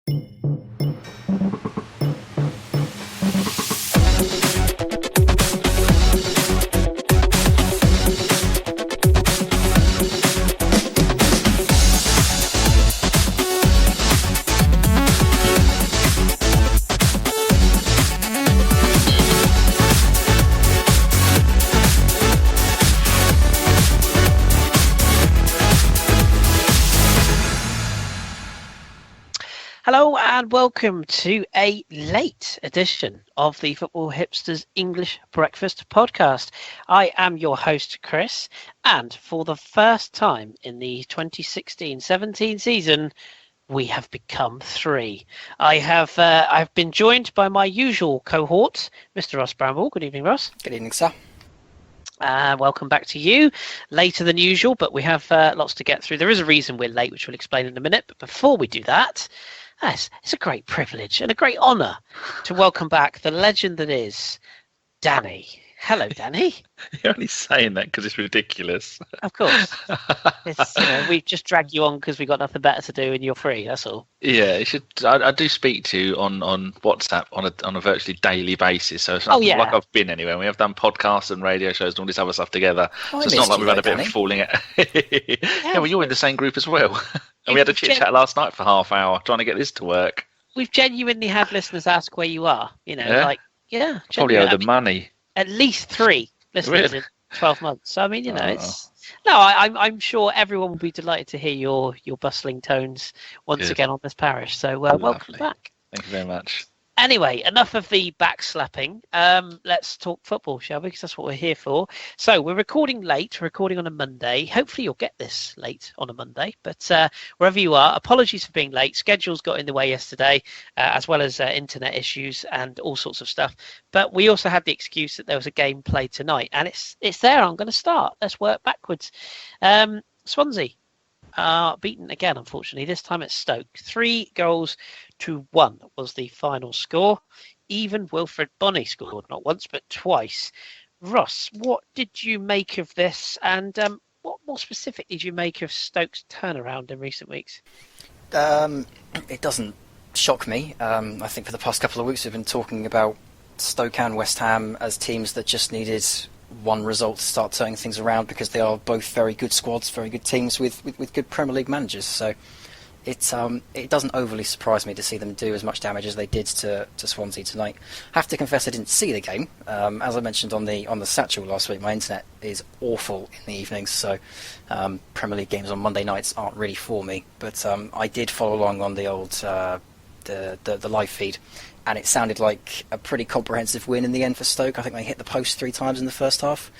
Hello and welcome to a late edition of the Football Hipsters English Breakfast podcast. I am your host, Kris, and for the first time in the 2016-17 season, we have become three. I've been joined by my usual cohort, Mr. Ross Bramble. Good evening, Ross. Good evening, sir. Welcome back to you. Later than usual, but we have lots to get through. There is a reason we're late, which we'll explain in a minute. But before we do that, it's a great privilege and a great honour to welcome back the legend that is Danny. Hello, Danny. You're only saying that because it's ridiculous. Of course. We just drag you on because we've got nothing better to do and you're free, that's all. Yeah, I do speak to you on WhatsApp on a virtually daily basis. So it's not like I've been anywhere. We have done podcasts and radio shows and all this other stuff together. So it's not like we've had a bit of falling out. Yeah, well, you're in the same group as well. And we had a chit-chat last night for half hour trying to get this to work. We've genuinely had listeners ask where you are. Probably owe the money. At least 3 listeners in 12 months. So, I mean, I'm sure everyone will be delighted to hear your bustling tones once again on this parish. So, welcome back. Thank you very much. Anyway, enough of the backslapping. Let's talk football, shall we? Because that's what we're here for. So we're recording late. We're recording on a Monday. Hopefully you'll get this late on a Monday. But wherever you are, apologies for being late. Schedules got in the way yesterday, as well as internet issues and all sorts of stuff. But we also had the excuse that there was a game played tonight. And it's there. I'm going to start. Let's work backwards. Swansea are beaten again, unfortunately. This time at Stoke. 3-1 was the final score. Even Wilfred Bonney scored not once but twice. Ross, what did you make of this? And what more specifically did you make of Stoke's turnaround in recent weeks? It doesn't shock me. I think for the past couple of weeks we've been talking about Stoke and West Ham as teams that just needed one result to start turning things around because they are both very good squads, very good teams with good Premier League managers. So it doesn't overly surprise me to see them do as much damage as they did to Swansea tonight. I have to confess I didn't see the game. As I mentioned on the Satchel last week, my internet is awful in the evenings, so Premier League games on Monday nights aren't really for me. But I did follow along on the old the live feed. And it sounded like a pretty comprehensive win in the end for Stoke. I think they hit the post 3 times in the first half.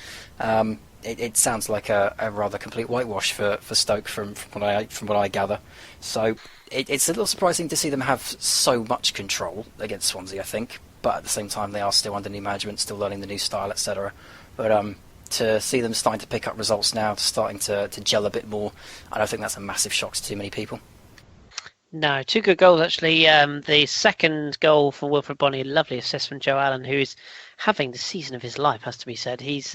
It sounds like a rather complete whitewash for Stoke from what I gather. So it's a little surprising to see them have so much control against Swansea, I think. But at the same time, they are still under new management, still learning the new style, etc. But to see them starting to pick up results now, starting to gel a bit more, I don't think that's a massive shock to too many people. No, 2 good goals actually. The second goal for Wilfred Bonney, a lovely assist from Joe Allen, who is having the season of his life, has to be said. He's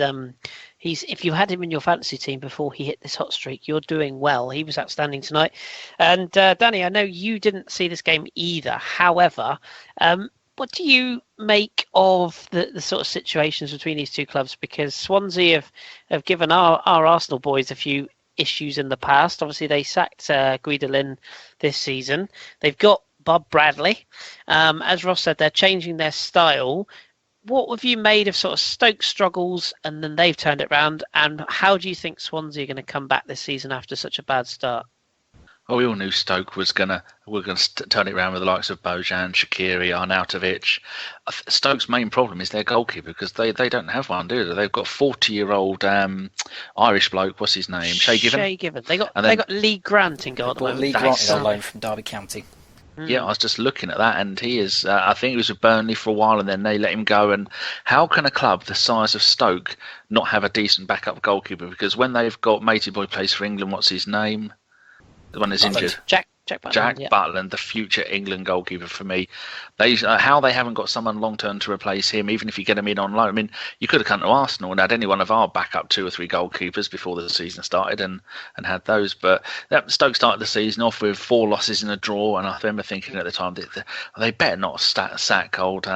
if you had him in your fantasy team before he hit this hot streak, you're doing well. He was outstanding tonight. And Danny, I know you didn't see this game either. However, what do you make of the sort of situations between these two clubs? Because Swansea have given our Arsenal boys a few issues in the past. Obviously, they sacked Guidolin this season. They've got Bob Bradley. As Ross said, they're changing their style. What have you made of sort of Stoke's struggles and then they've turned it around? And how do you think Swansea are going to come back this season after such a bad start? Well, we all knew Stoke were going to turn it around with the likes of Bojan, Shaqiri, Arnautovic. Stoke's main problem is their goalkeeper because they don't have one, do they? They've got 40-year-old Irish bloke. What's his name? Shay Given. They got Lee Grant in goal at the moment. Lee Grant is on loan from Derby County. Yeah, I was just looking at that, and he is. I think he was with Burnley for a while, and then they let him go. And how can a club the size of Stoke not have a decent backup goalkeeper? Because when they've got Matey Boy plays for England, what's his name? The one that's injured. Jack Butland, the future England goalkeeper for me. How they haven't got someone long term to replace him, even if you get him in on loan. I mean, you could have come to Arsenal and had any one of our backup 2 or 3 goalkeepers before the season started and had those. But Stoke started the season off with 4 losses and a draw, and I remember thinking at the time that they better not sack old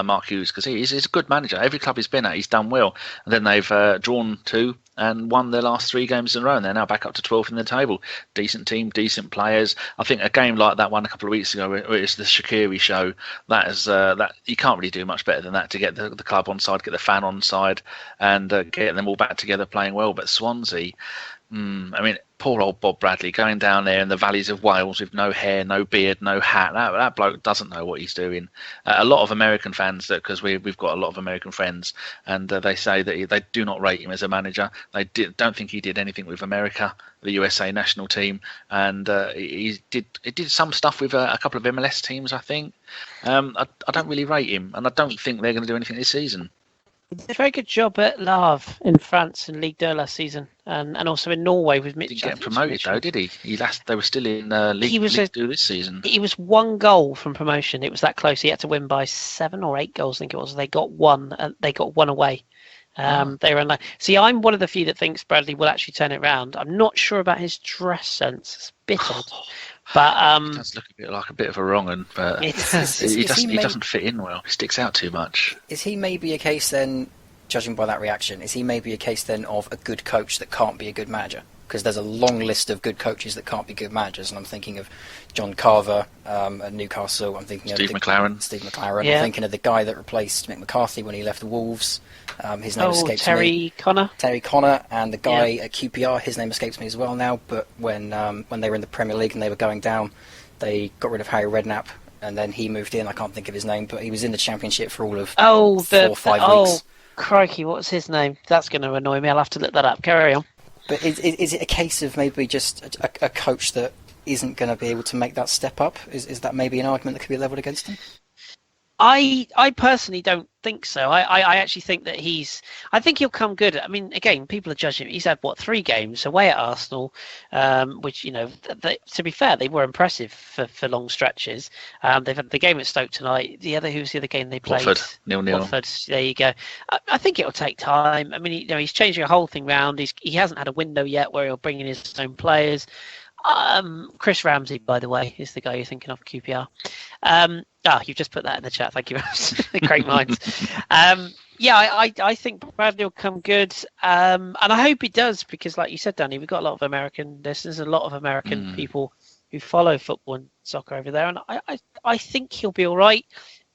Mark Hughes, because he's a good manager. Every club he's been at, he's done well. And then they've drawn 2 and won their last 3 games in a row, and they're now back up to 12th in the table. Decent team, decent players. I think a game like that one a couple of weeks ago, where it's the Shaqiri show, that you can't really do much better than that to get the club on side, get the fan on side, and get them all back together playing well. But Swansea, I mean, poor old Bob Bradley going down there in the valleys of Wales with no hair, no beard, no hat. That bloke doesn't know what he's doing. A lot of American fans, because we've got a lot of American friends, and they say that they do not rate him as a manager. They don't think he did anything with America, the USA national team, and he did some stuff with a couple of MLS teams, I think. I don't really rate him, and I don't think they're going to do anything this season. He did a very good job at Le Havre in France in Ligue 2 last season, and also in Norway with Mitch. Didn't get promoted though, did he? They were still in Ligue 2 this season. He was 1 goal from promotion. It was that close. He had to win by 7 or 8 goals, I think it was. They got 1. They got 1 away. They were in. See, I'm one of the few that thinks Bradley will actually turn it around. I'm not sure about his dress sense. It's a bit odd. But he does look a bit of a wrong 'un, but he doesn't fit in well. He sticks out too much. Is he maybe a case then, judging by that reaction, is he maybe a case then of a good coach that can't be a good manager? Because there's a long list of good coaches that can't be good managers, and I'm thinking of John Carver at Newcastle. I'm thinking Steve of McLaren. Yeah. I'm thinking of the guy that replaced Mick McCarthy when he left the Wolves. His name escapes me. Terry Connor, and the guy at QPR. His name escapes me as well now. But when they were in the Premier League and they were going down, they got rid of Harry Redknapp, and then he moved in. I can't think of his name, but he was in the Championship for all of 4 or 5 weeks. Crikey, what's his name? That's going to annoy me. I'll have to look that up. Carry on. But is it a case of maybe just a coach that isn't going to be able to make that step up? Is that maybe an argument that could be levelled against him? I personally don't think so. I actually think that I think he'll come good. I mean, again, people are judging him. He's had 3 games away at Arsenal, which, you know, to be fair, they were impressive for long stretches. They've had the game at Stoke tonight. Who's the other game they played? Watford, 0-0. Watford. There you go. I think it'll take time. I mean, he's changing a whole thing round. He hasn't had a window yet where he'll bring in his own players. Chris Ramsey, by the way, is the guy you're thinking of, QPR. You've just put that in the chat. Thank you. Great minds. I think Bradley will come good, and I hope he does, because, like you said, Danny, we've got a lot of American listeners, a lot of American people who follow football and soccer over there, and I think he'll be all right.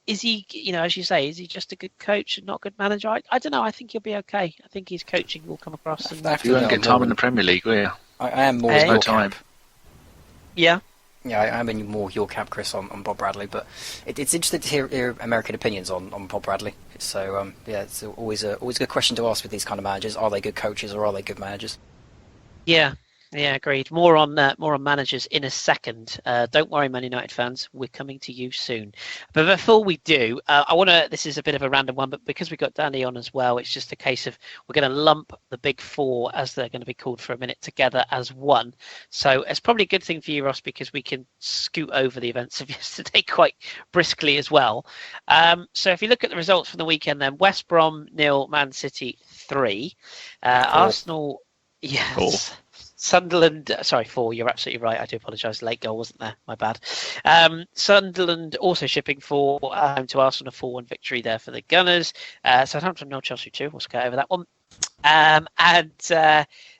Is he, as you say, is he just a good coach and not a good manager? I don't know. I think he'll be okay. I think his coaching will come across. You won't get time in the Premier League, will you? I am more in your camp. Yeah. Yeah, I am in more your camp, Chris, on Bob Bradley. But it's interesting to hear American opinions on Bob Bradley. So it's always a good question to ask with these kind of managers: are they good coaches or are they good managers? Yeah, agreed. More on managers in a second. Don't worry, Man United fans, we're coming to you soon. But before we do, this is a bit of a random one, but because we got Danny on as well, it's just a case of we're going to lump the big 4, as they're going to be called for a minute, together as one. So it's probably a good thing for you, Ross, because we can scoot over the events of yesterday quite briskly as well. So if you look at the results from the weekend, then West Brom 0, Man City 3, Arsenal, yes. 4. Sunderland, 4, you're absolutely right. I do apologise. Late goal wasn't there. My bad. Sunderland also shipping 4 to Arsenal, a 4-1 victory there for the Gunners. Southampton 0, Chelsea 2. We'll go over that one. And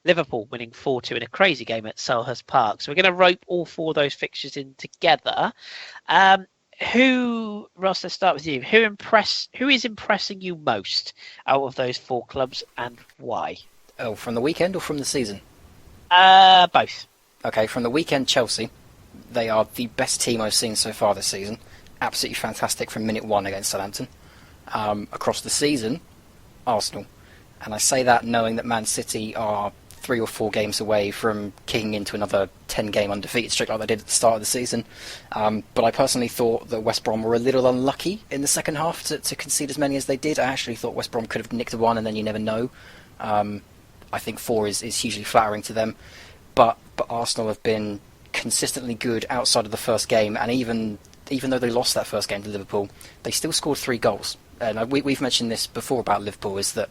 Liverpool winning 4-2 in a crazy game at Selhurst Park. So we're going to rope all 4 of those fixtures in together. Ross, let's start with you. Who is impressing you most out of those 4 clubs, and why? Oh, from the weekend or from the season? Both. Okay, from the weekend, Chelsea. They are the best team I've seen so far this season. Absolutely fantastic from minute 1 against Southampton. Across the season, Arsenal. And I say that knowing that Man City are 3 or 4 games away from kicking into another 10-game undefeated streak like they did at the start of the season. But I personally thought that West Brom were a little unlucky in the second half to concede as many as they did. I actually thought West Brom could have nicked 1, and then you never know. I think 4 is hugely flattering to them, but Arsenal have been consistently good outside of the first game, and even though they lost that first game to Liverpool, they still scored 3 goals. And we've mentioned this before about Liverpool, is that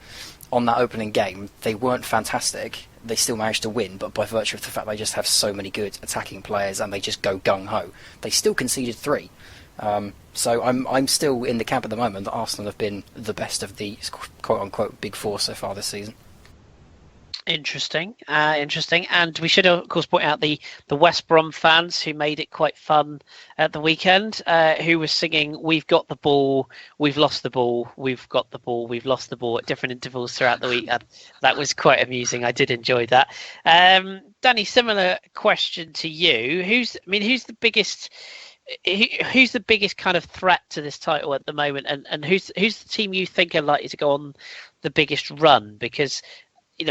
on that opening game, they weren't fantastic. They still managed to win, but by virtue of the fact they just have so many good attacking players and they just go gung-ho, they still conceded 3. So I'm still in the camp at the moment that Arsenal have been the best of the quote-unquote Big Four so far this season. Interesting. And we should, of course, point out the West Brom fans who made it quite fun at the weekend, who were singing, "We've got the ball, we've lost the ball, we've got the ball, we've lost the ball" at different intervals throughout the week. That was quite amusing. I did enjoy that. Danny, similar question to you. Who's the biggest kind of threat to this title at the moment, and who's the team you think are likely to go on the biggest run? Because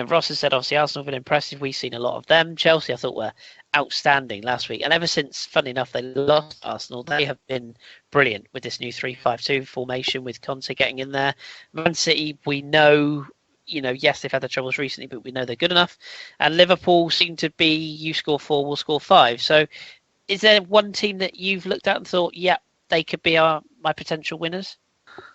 Ross has said, obviously, Arsenal have been impressive. We've seen a lot of them. Chelsea, I thought, were outstanding last week. And ever since, funny enough, they lost Arsenal, they have been brilliant with this new 3-5-2 formation with Conte getting in there. Man City, we know, yes, they've had their troubles recently, but we know they're good enough. And Liverpool seem to be, you score 4, we'll score 5. So is there one team that you've looked at and thought, yeah, they could be my potential winners?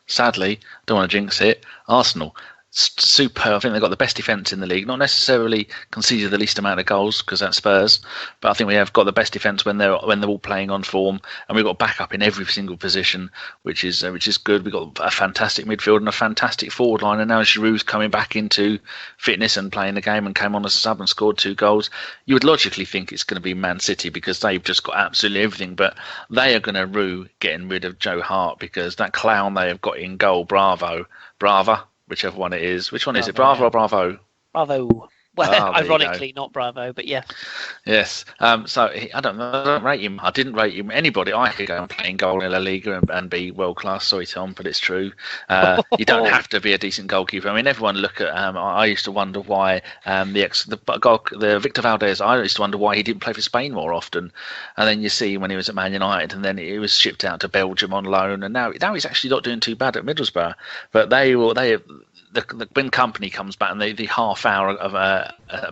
Sadly, don't want to jinx it, Arsenal. Superb. I think they've got the best defence in the league. Not necessarily conceded the least amount of goals, because that's Spurs, but I think we have got the best defence when they're all playing on form, and we've got backup in every single position, which is good. We've got a fantastic midfield and a fantastic forward line, and now Giroud's coming back into fitness and playing the game, and came on as a sub and scored 2 goals. You would logically think it's going to be Man City because they've just got absolutely everything, but they are going to rue getting rid of Joe Hart, because that clown they have got in goal, Brava, whichever one it is. Which one is it? Bravo or Bravo? Bravo. Well, ironically, not Bravo, but yeah. Yes. So I don't rate him. I didn't rate him. Anybody, I could go and play in goal in La Liga and be world class. Sorry, Tom, but it's true. You don't have to be a decent goalkeeper. I mean, everyone look at. I used to wonder why the Victor Valdez. I used to wonder why he didn't play for Spain more often. And then you see when he was at Man United, and then he was shipped out to Belgium on loan, and now he's actually not doing too bad at Middlesbrough. But when Company comes back and the half hour of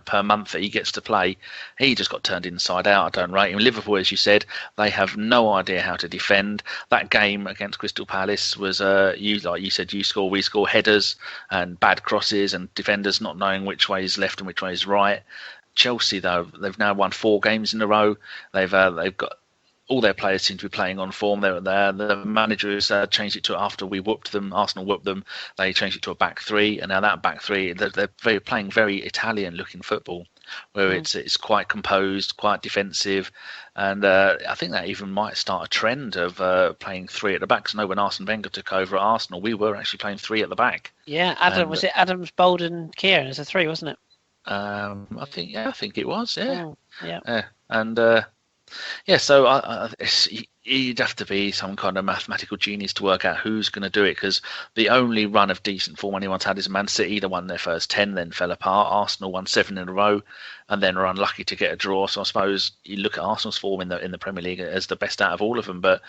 per month that he gets to play, he just got turned inside out. I don't rate him. Liverpool, as you said, they have no idea how to defend. That game against Crystal Palace was like you said, you score, we score, headers and bad crosses, and defenders not knowing which way is left and which way is right. Chelsea, though, they've now won 4 games in a row. They've got all their players seem to be playing on form. The manager has changed it to, after we whooped them, Arsenal whooped them, they changed it to a back 3, and now that back 3, they're playing very Italian-looking football, where it's quite composed, quite defensive, and I think that even might start a trend of playing 3 at the back. Because I know when Arsene Wenger took over at Arsenal, we were actually playing 3 at the back. Yeah, was it Adams, Bolden, Kieran as a 3, wasn't it? I think it was. Yeah. Oh, yeah. And. So you'd have to be some kind of mathematical genius to work out who's going to do it, because the only run of decent form anyone's had is Man City. They won their first 10, then fell apart. Arsenal won 7 in a row, and then are unlucky to get a draw. So I suppose you look at Arsenal's form in the Premier League as the best out of all of them, but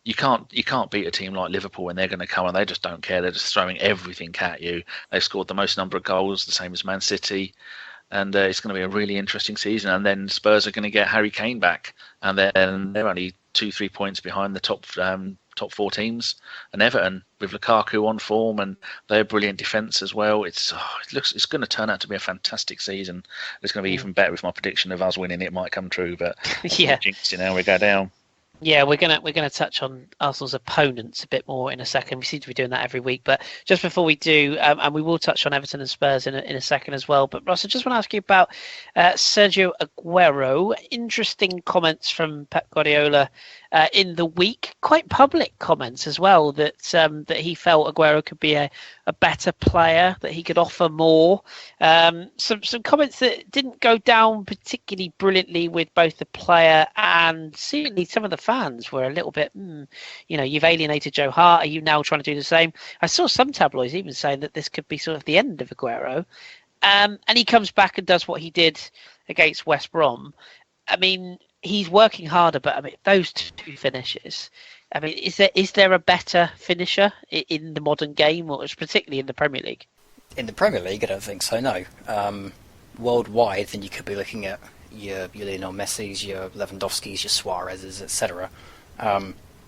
you can't beat a team like Liverpool when they're going to come and they just don't care. They're just throwing everything at you. They've scored the most number of goals, the same as Man City. And it's going to be a really interesting season. And then Spurs are going to get Harry Kane back, and then they're only 2-3 points behind the top 4 teams. And Everton with Lukaku on form, and they're brilliant defence as well. It's going to turn out to be a fantastic season. It's going to be even better if my prediction of us winning it might come true. But yeah, jinxing now we go down. Yeah, we're gonna touch on Arsenal's opponents a bit more in a second. We seem to be doing that every week, but just before we do, and we will touch on Everton and Spurs in a second as well. But Ross, I just want to ask you about Sergio Aguero. Interesting comments from Pep Guardiola in the week, quite public comments as well, that he felt Aguero could be a better player, that he could offer more. Some comments that didn't go down particularly brilliantly with both the player and seemingly some of the fans were a little bit, you've alienated Joe Hart. Are you now trying to do the same? I saw some tabloids even saying that this could be sort of the end of Aguero. And he comes back and does what he did against West Brom. I mean, he's working harder, but I mean, those 2 finishes. I mean, is there a better finisher in the modern game, or particularly in the Premier League? In the Premier League, I don't think so. No. Worldwide, then you could be looking at your Lionel Messi's, your Lewandowski's, your Suarez's, etc.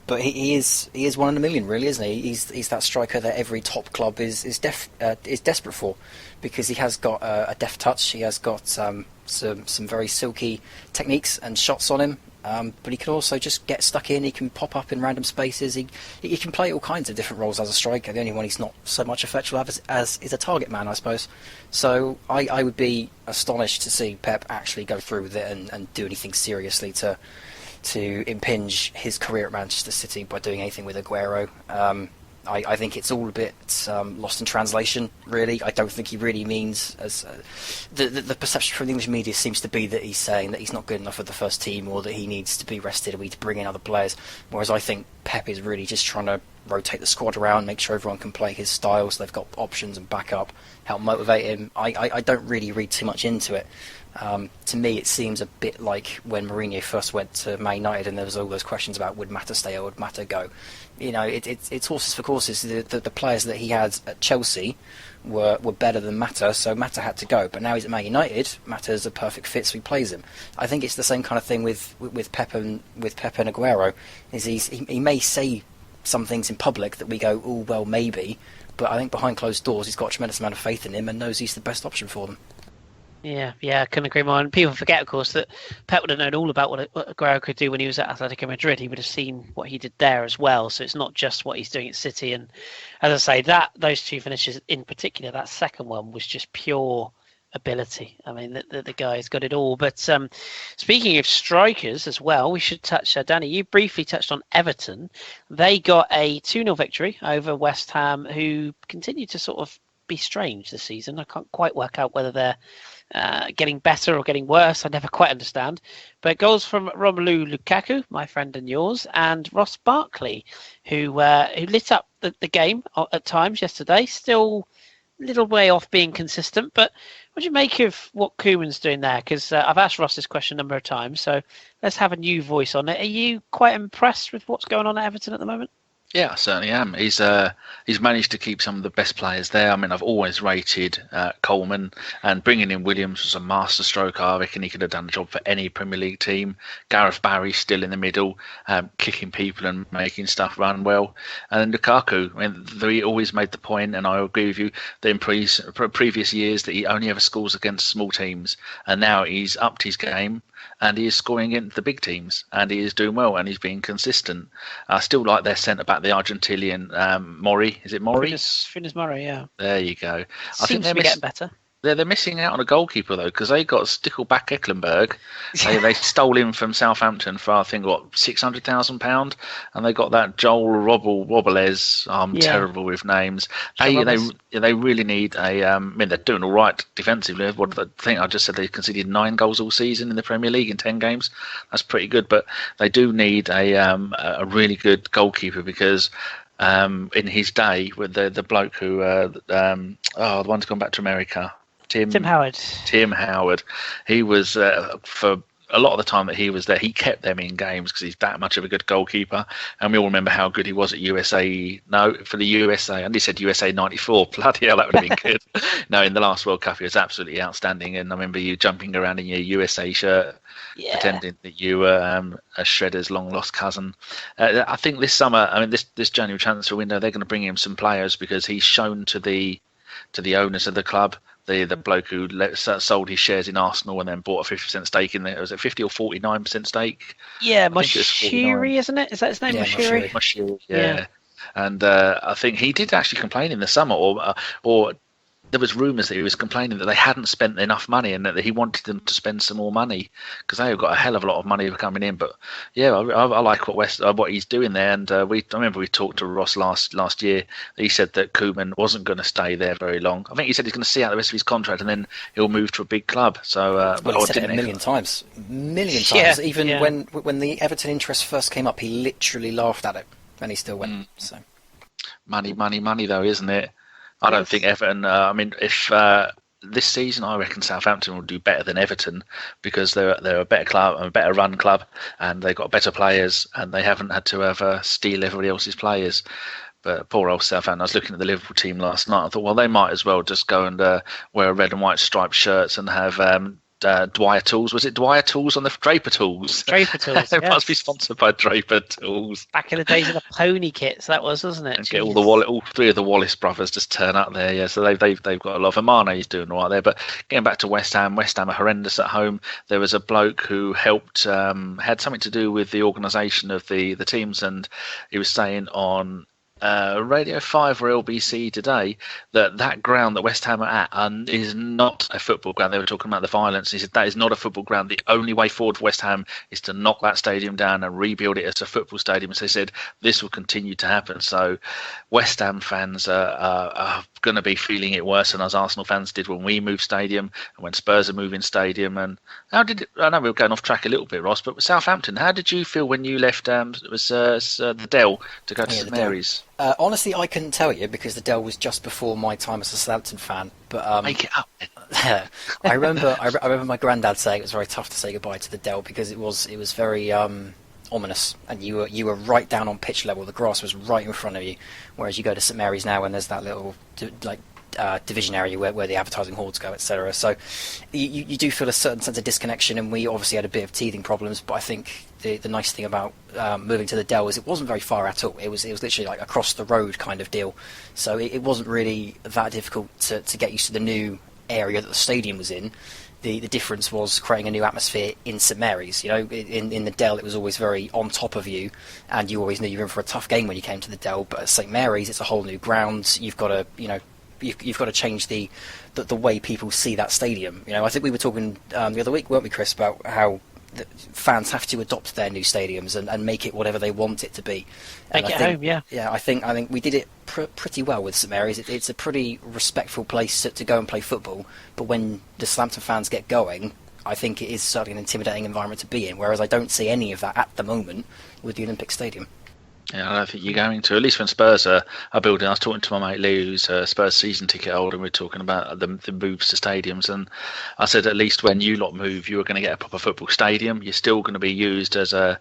But he is one in a million, really, isn't he? He's that striker that every top club is desperate for, because he has got a deft touch. He has got some very silky techniques and shots on him. But he can also just get stuck in. He can pop up in random spaces. He can play all kinds of different roles as a striker. The only one he's not so much effectual as is a target man, I suppose. So I would be astonished to see Pep actually go through with it and do anything seriously to impinge his career at Manchester City by doing anything with Aguero. I think it's all a bit lost in translation, really. I don't think he really means, as the perception from the English media seems to be that he's saying that he's not good enough for the first team, or that he needs to be rested, or we need to bring in other players. Whereas I think Pep is really just trying to rotate the squad around, make sure everyone can play his style, so they've got options and backup, help motivate him. I don't really read too much into it. To me, it seems a bit like when Mourinho first went to Man United, and there was all those questions about would Mata stay or would Mata go. You know, it's horses for courses. The players that he had at Chelsea were better than Mata, so Mata had to go. But now he's at Man United. Mata's a perfect fit, so he plays him. I think it's the same kind of thing with Pep and Aguero. He may say some things in public that we go, oh well, maybe, but I think behind closed doors he's got a tremendous amount of faith in him and knows he's the best option for them. Yeah, I couldn't agree more. And people forget, of course, that Pep would have known all about what Aguero could do when he was at Atletico Madrid. He would have seen what he did there as well. So it's not just what he's doing at City. And as I say, those two finishes in particular, that second one was just pure ability. I mean, the guy's got it all. But speaking of strikers as well, we should touch, Danny, you briefly touched on Everton. They got a 2-0 victory over West Ham, who continue to sort of be strange this season. I can't quite work out whether they're getting better or getting worse. I never quite understand. But goals from Romelu Lukaku, my friend and yours, and Ross Barkley, who lit up the game at times yesterday. Still a little way off being consistent, but what do you make of what Koeman's doing there? Because I've asked Ross this question a number of times, so let's have a new voice on it. Are you quite impressed with what's going on at Everton at the moment? Yeah, I certainly am. He's managed to keep some of the best players there. I mean, I've always rated Coleman, and bringing in Williams was a masterstroke. I reckon he could have done the job for any Premier League team. Gareth Barry still in the middle, kicking people and making stuff run well. And then Lukaku, I mean, he always made the point, and I agree with you, that in previous years that he only ever scores against small teams, and now he's upped his game. And he is scoring against the big teams, and he is doing well, and he's being consistent. I still like their centre-back, the Argentinian Mori. Is it Mori? Funes Mori, yeah. There you go. I think they're getting better. They're missing out on a goalkeeper, though, because they got Stickleback Ecklenberg. They stole him from Southampton for, I think, £600,000, and they got that Joel Robles. I'm terrible with names. They really need I mean, they're doing all right defensively. What I think I just said, they conceded 9 goals all season in the Premier League in 10 games. That's pretty good, but they do need a really good goalkeeper, because in his day, with the bloke who the one who's gone back to America, Tim Howard. Tim Howard. He was for a lot of the time that he was there, he kept them in games because he's that much of a good goalkeeper. And we all remember how good he was at USA. No, for the USA. And he said USA 94. Bloody hell, that would have been good. No, in the last World Cup, he was absolutely outstanding. And I remember you jumping around in your USA shirt, pretending that you were a Shredder's long-lost cousin. I think this summer, I mean, this January transfer window, they're going to bring him some players, because he's shown to the owners of the club, the bloke who sold his shares in Arsenal and then bought a 50% stake in there. Was it 50 or 49% stake? Yeah, Moshiri, isn't it? Is that his name? Yeah, Moshiri? Yeah. And I think he did actually complain in the summer, or there was rumours that he was complaining that they hadn't spent enough money, and that he wanted them to spend some more money, because they've got a hell of a lot of money coming in. But yeah, I like what he's doing there. And I remember we talked to Ross last year. He said that Koeman wasn't going to stay there very long. I think he said he's going to see out the rest of his contract, and then he'll move to a big club. So he said it a million times. Yeah, even when the Everton interest first came up, he literally laughed at it, and he still went. So money though, isn't it? I don't think Everton. I mean, if this season, I reckon Southampton will do better than Everton, because they're a better club, a better run club, and they've got better players, and they haven't had to steal everybody else's players. But poor old Southampton. I was looking at the Liverpool team last night. I thought, well, they might as well just go and wear red and white striped shirts and have Dwyer Tools. Was it Dwyer Tools on the Draper Tools? Draper Tools. It must be sponsored by Draper Tools. Back in the days of the pony kits, that was, wasn't it? And get all three of the Wallace brothers just turn up there. Yeah, so they've got a lot. Of Mane's doing all right there. But getting back to West Ham are horrendous at home. There was a bloke who helped, had something to do with the organisation of the teams, and he was saying on Radio 5 or LBC today that ground that West Ham are at is not a football ground. They were talking about the violence. He said that is not a football ground. The only way forward for West Ham is to knock that stadium down and rebuild it as a football stadium. So they said this will continue to happen. So West Ham fans are going to be feeling it worse than us Arsenal fans did when we moved stadium and when Spurs are moving stadium. And how did it, I know we were going off track a little bit, Ross, but with Southampton, how did you feel when you left it was the Dell to go to St Mary's? Honestly, I couldn't tell you because the Dell was just before my time as a Southampton fan. But make it up. I remember my granddad saying it was very tough to say goodbye to the Dell because it was very ominous, and you were right down on pitch level. The grass was right in front of you, whereas you go to St Mary's now and there's that little division area where the advertising halls go, etc. So you do feel a certain sense of disconnection, and we obviously had a bit of teething problems. But I think the nice thing about moving to the Dell is it wasn't very far at all. It was literally like across the road kind of deal. So it wasn't really that difficult to get used to the new area that the stadium was in. The difference was creating a new atmosphere in St Mary's. You know, in the Dell it was always very on top of you, and you always knew you were in for a tough game when you came to the Dell. But at St Mary's, it's a whole new ground. You've got to, you've got to change the way people see that stadium. You know, I think we were talking the other week, weren't we, Kris, about how the fans have to adopt their new stadiums and make it whatever they want it to be. Make it home, yeah. Yeah, I think we did it pretty well with St Mary's. It's a pretty respectful place to go and play football. But when the Southampton fans get going, I think it is certainly an intimidating environment to be in. Whereas I don't see any of that at the moment with the Olympic Stadium. Yeah, I don't think you're going to. At least when Spurs are building. I was talking to my mate Lou, who's a Spurs season ticket holder, and we were talking about the moves to stadiums. And I said, at least when you lot move, you are going to get a proper football stadium. You're still going to be used as a,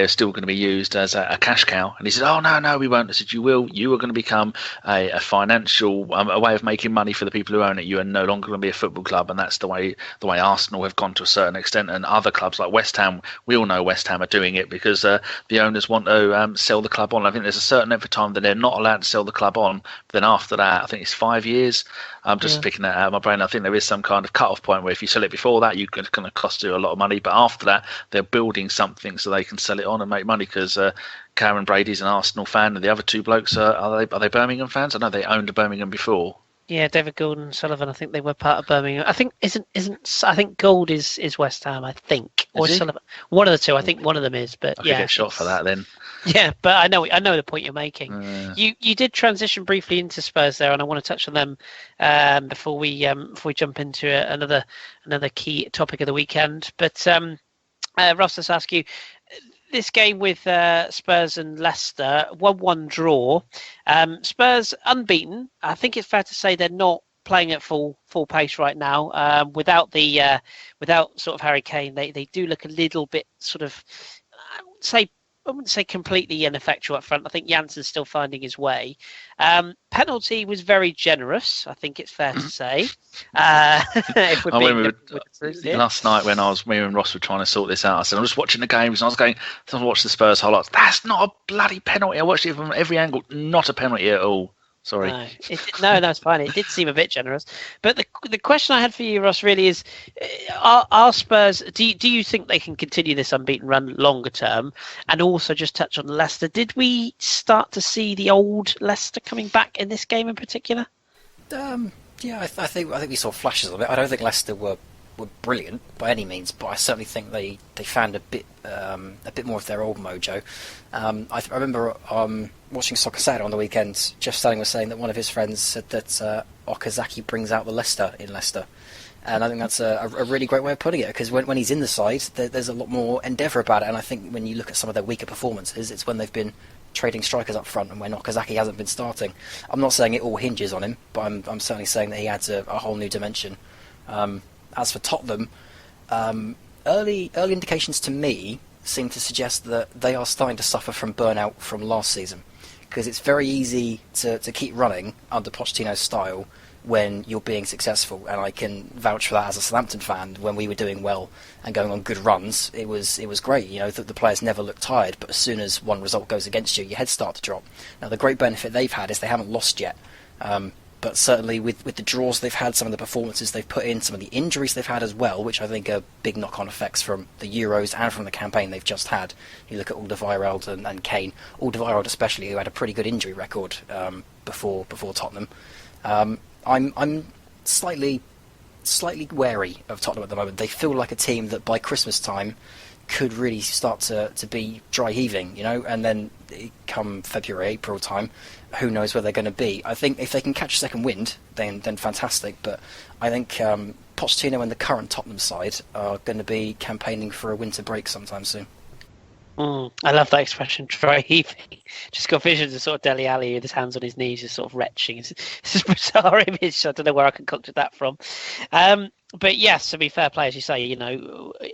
still going to be used as a cash cow. And he said, "Oh no, we won't." I said, "You will. You are going to become a financial a way of making money for the people who own it. You are no longer going to be a football club, and that's the way Arsenal have gone to a certain extent, and other clubs like West Ham. We all know West Ham are doing it because the owners want to sell the club on. I think there's a certain every time that they're not allowed to sell the club on. But then after that, I think it's 5 years. I'm just picking that out of my brain. I think there is some kind of cut-off point where if you sell it before that, it's going to cost you a lot of money. But after that, they're building something so they can sell it on and make money. Because Karen Brady's an Arsenal fan, and the other two blokes are they Birmingham fans? I know they owned Birmingham before. Yeah, David Gould and Sullivan. I think they were part of Birmingham. I think I think Gould is West Ham. I think, or Sullivan. One of the two. I think one of them is. But I could get shot for that then. Yeah, but I know the point you're making. You did transition briefly into Spurs there, and I want to touch on them before we jump into another key topic of the weekend. But Ross, let's ask you. This game with Spurs and Leicester, 1-1 draw. Spurs unbeaten. I think it's fair to say they're not playing at full pace right now. Without sort of Harry Kane, they do look a little bit sort of, I wouldn't say completely ineffectual up front. I think Jansen's still finding his way. Penalty was very generous, I think it's fair to say. Last night when me and Ross were trying to sort this out, I said, I'm just watching the games and I was going to watch the Spurs highlights. That's not a bloody penalty. I watched it from every angle. Not a penalty at all. Sorry. No, that's fine. It did seem a bit generous. But the question I had for you, Ross, really is, are Spurs, do you think they can continue this unbeaten run longer term? And also just touch on Leicester. Did we start to see the old Leicester coming back in this game in particular? Yeah, I think we saw flashes of it. I don't think Leicester were brilliant by any means, but I certainly think they found a bit more of their old mojo. I remember watching Soccer Saturday on the weekend. Jeff Stelling was saying that one of his friends said that Okazaki brings out the Leicester in Leicester, and I think that's a really great way of putting it, because when he's in the side, there's a lot more endeavour about it. And I think when you look at some of their weaker performances, it's when they've been trading strikers up front and when Okazaki hasn't been starting. I'm not saying it all hinges on him, but I'm certainly saying that he adds a whole new dimension. As for Tottenham, early indications to me seem to suggest that they are starting to suffer from burnout from last season, because it's very easy to keep running under Pochettino's style when you're being successful, and I can vouch for that as a Southampton fan. When we were doing well and going on good runs, it was great. The players never look tired, but as soon as one result goes against you, your heads start to drop. Now, the great benefit they've had is they haven't lost yet. But certainly with the draws they've had, some of the performances they've put in, some of the injuries they've had as well, which I think are big knock-on effects from the Euros and from the campaign they've just had. You look at Alderweireld and Kane, Alderweireld especially, who had a pretty good injury record before Tottenham. I'm slightly wary of Tottenham at the moment. They feel like a team that by Christmas time could really start to be dry heaving, and then come February, April time, who knows where they're going to be. I think if they can catch a second wind, then fantastic. But I think Pochettino and the current Tottenham side are going to be campaigning for a winter break sometime soon. I love that expression, dry heaving. Just got visions of sort of Dele Alli with his hands on his knees, just sort of retching. It's a bizarre image. I don't know where I concocted that from. But yes, to be fair play, as you say,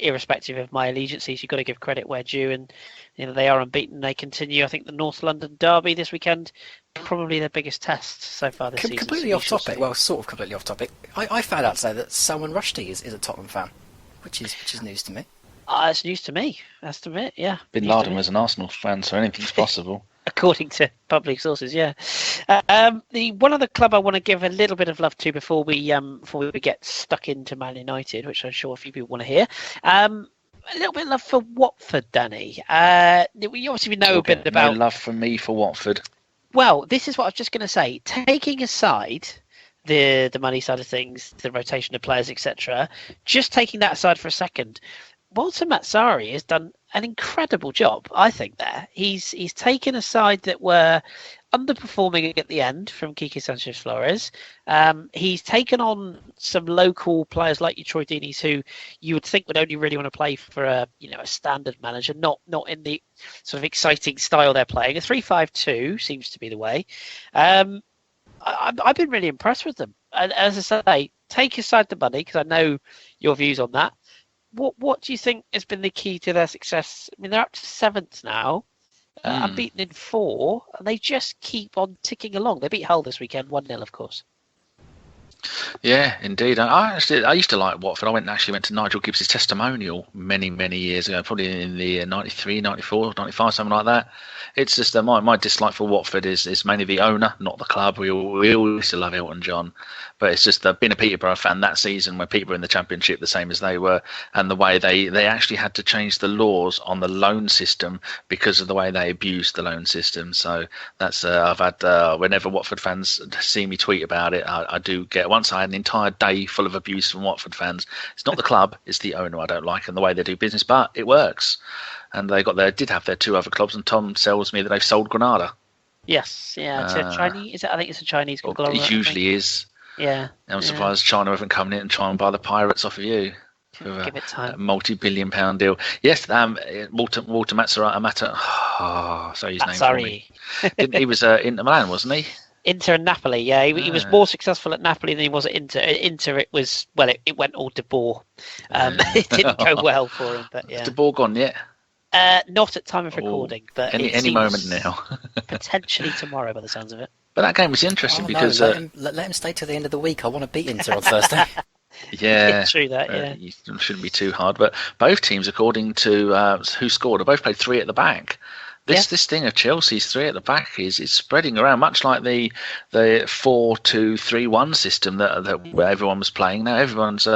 irrespective of my allegiances, you've got to give credit where due, and they are unbeaten. They continue. I think the North London derby this weekend, probably their biggest test so far this season. Completely off topic. Well, sort of completely off topic. I found out today that Salman Rushdie is a Tottenham fan, which is news to me. It's news to me, I have to admit, yeah. Bin Laden was an Arsenal fan, so anything's possible. According to public sources, yeah. The one other club I want to give a little bit of love to before we get stuck into Man United, which I'm sure a few people want to hear. A little bit of love for Watford, Danny. We obviously know a bit about... No love from me for Watford. Well, this is what I was just going to say. Taking aside the money side of things, the rotation of players, etc., just taking that aside for a second... Walter Mazzarri has done an incredible job, I think, there. He's taken a side that were underperforming at the end from Quique Sanchez-Flores. He's taken on some local players like your Troy Deeney's, who you would think would only really want to play for a standard manager, not in the sort of exciting style they're playing. A 3-5-2 seems to be the way. I've been really impressed with them. And as I say, take aside the money, because I know your views on that. What do you think has been the key to their success? I mean, they're up to 7th now, unbeaten in 4, and they just keep on ticking along. They beat Hull this weekend, 1-0, of course. Yeah, indeed. I used to like Watford. I actually went to Nigel Gibbs' testimonial many years ago, probably in the 93, 94, 95, something like that. It's just my dislike for Watford is mainly the owner, not the club. We all used to love Elton John, but it's just being a Peterborough fan that season when Peterborough in the Championship the same as they were, and the way they actually had to change the laws on the loan system because of the way they abused the loan system. So that's I've had whenever Watford fans see me tweet about it, I do get. Once I had an entire day full of abuse from Watford fans. It's not the club, it's the owner I don't like and the way they do business, but it works. And they did have their 2 other clubs, and Tom tells me that they've sold Granada. Yes, yeah. It's a Chinese. I think it's a Chinese conglomerate. It usually is. Yeah. I'm surprised China haven't come in and try and buy the Pirates off of you. Give it time. A multi-billion-pound deal. Yes, Walter Mazzarri. Say his name for me. He was Inter Milan, wasn't he? Inter and Napoli, yeah. He was more successful at Napoli than he was at Inter. At Inter, it went all de Boer. It didn't go well for him, but yeah. Is de Boer gone yet? Not at time of recording, but any moment now. Potentially tomorrow, by the sounds of it. But that game was interesting because let him stay till the end of the week. I want to beat Inter on Thursday. Yeah, true that. Yeah, you shouldn't be too hard. But both teams, according to who scored, have both played 3 at the back. This thing of Chelsea's 3 at the back is spreading around, much like the 4-2-3-1 system that where everyone was playing. Now everyone's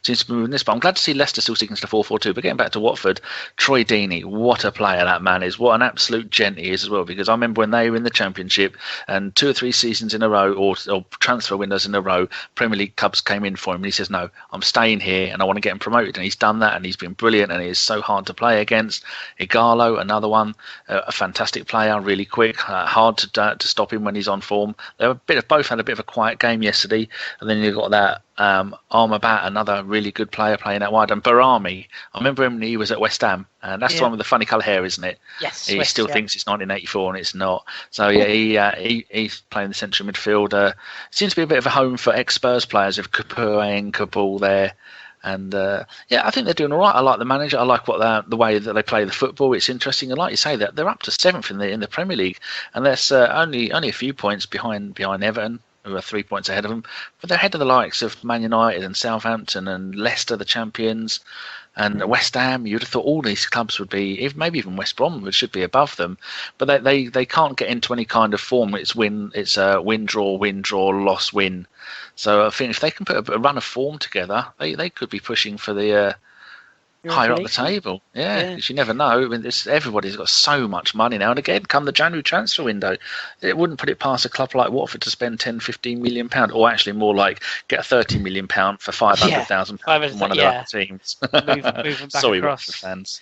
seems to be moving this, but I'm glad to see Leicester still sticking to the 4-4-2. But getting back to Watford, Troy Deeney, what a player that man is! What an absolute gent he is as well. Because I remember when they were in the Championship and 2 or 3 seasons in a row, or transfer windows in a row, Premier League clubs came in for him, and he says, "No, I'm staying here, and I want to get him promoted." And he's done that, and he's been brilliant, and he is so hard to play against. Igalo, another one. A fantastic player, really quick, hard to stop him when he's on form. They were both had a bit of a quiet game yesterday, and then you've got that Armabat, another really good player playing out wide, and Barami. I remember him when he was at West Ham, and that's the one with the funny colour hair, isn't it? Yes. He still thinks it's 1984, and it's not. So yeah, he's playing the central midfield. Seems to be a bit of a home for ex-Spurs players with Capoue and Kabul there. And I think they're doing all right. I like the manager. I like the way that they play the football. It's interesting, and like you say, that they're up to 7th in the Premier League, and that's only a few points behind Everton. who are 3 points ahead of them, but they're ahead of the likes of Man United and Southampton and Leicester, the champions, and West Ham. You'd have thought all these clubs would be, maybe even West Brom should be above them, but they can't get into any kind of form. It's win, draw, loss, win. So I think if they can put a run of form together, they could be pushing for the higher up the table. Yeah, because you never know. I mean, everybody's got so much money now. And again, come the January transfer window, it wouldn't put it past a club like Watford to spend 10, 15 million pounds, or actually more like get a 30 million pound for 500,000 pounds from one of the other teams. Move them back Sorry, across. Watford fans.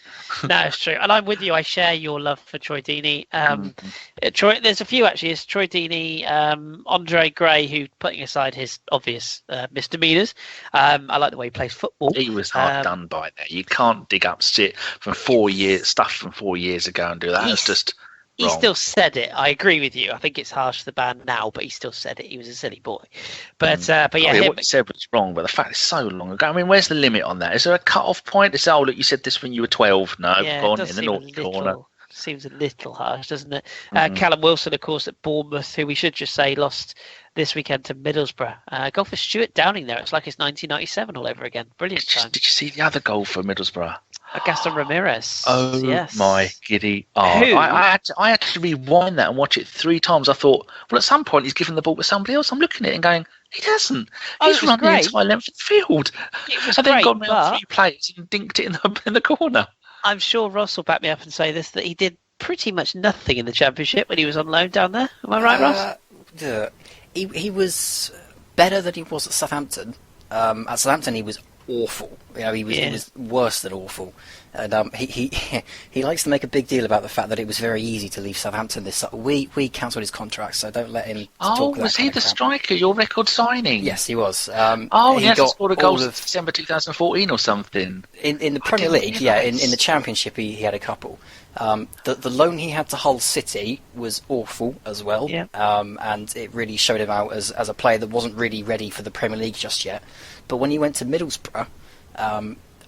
No, it's true. And I'm with you. I share your love for Troy Deeney. Troy, there's a few actually. It's Troy Deeney, Andre Gray, who, putting aside his obvious misdemeanors, I like the way he plays football. He was hard done by that. You can't dig up shit from 4 years, stuff from 4 years ago and do that. It's just wrong. He still said it. I agree with you. I think it's harsh to the ban now, but he still said it. He was a silly boy. But yeah, what he said was wrong. But the fact is so long ago. I mean, where's the limit on that? Is there a cut-off point? To say, oh, look, you said this when you were 12. No, gone in the naughty corner. Seems a little harsh, doesn't it? Callum Wilson, of course, at Bournemouth, who we should just say lost this weekend to Middlesbrough. Goal for Stuart Downing there. It's like it's 1997 all over again. Brilliant time. Did you see the other goal for Middlesbrough? Gaston Ramirez. Oh, yes. my giddy. Oh, I had to rewind that and watch it 3 times. I thought, well, at some point he's given the ball to somebody else. I'm looking at it and going, he hasn't. He's run the entire length of the field. And then gone around 3 players and dinked it in the corner. I'm sure Ross will back me up and say this, that he did pretty much nothing in the Championship when he was on loan down there. Am I right, Ross? He was better than he was at Southampton. At Southampton, he was awful. He was worse than awful. And he likes to make a big deal about the fact that it was very easy to leave Southampton this summer. We cancelled his contract, so don't let him talk. Was he the striker? Your record signing? Yes, he was. He hasn't scored a goal since December 2014 or something. In the Premier League, in the Championship, he had a couple. The loan he had to Hull City was awful as well, and it really showed him out as a player that wasn't really ready for the Premier League just yet. But when he went to Middlesbrough,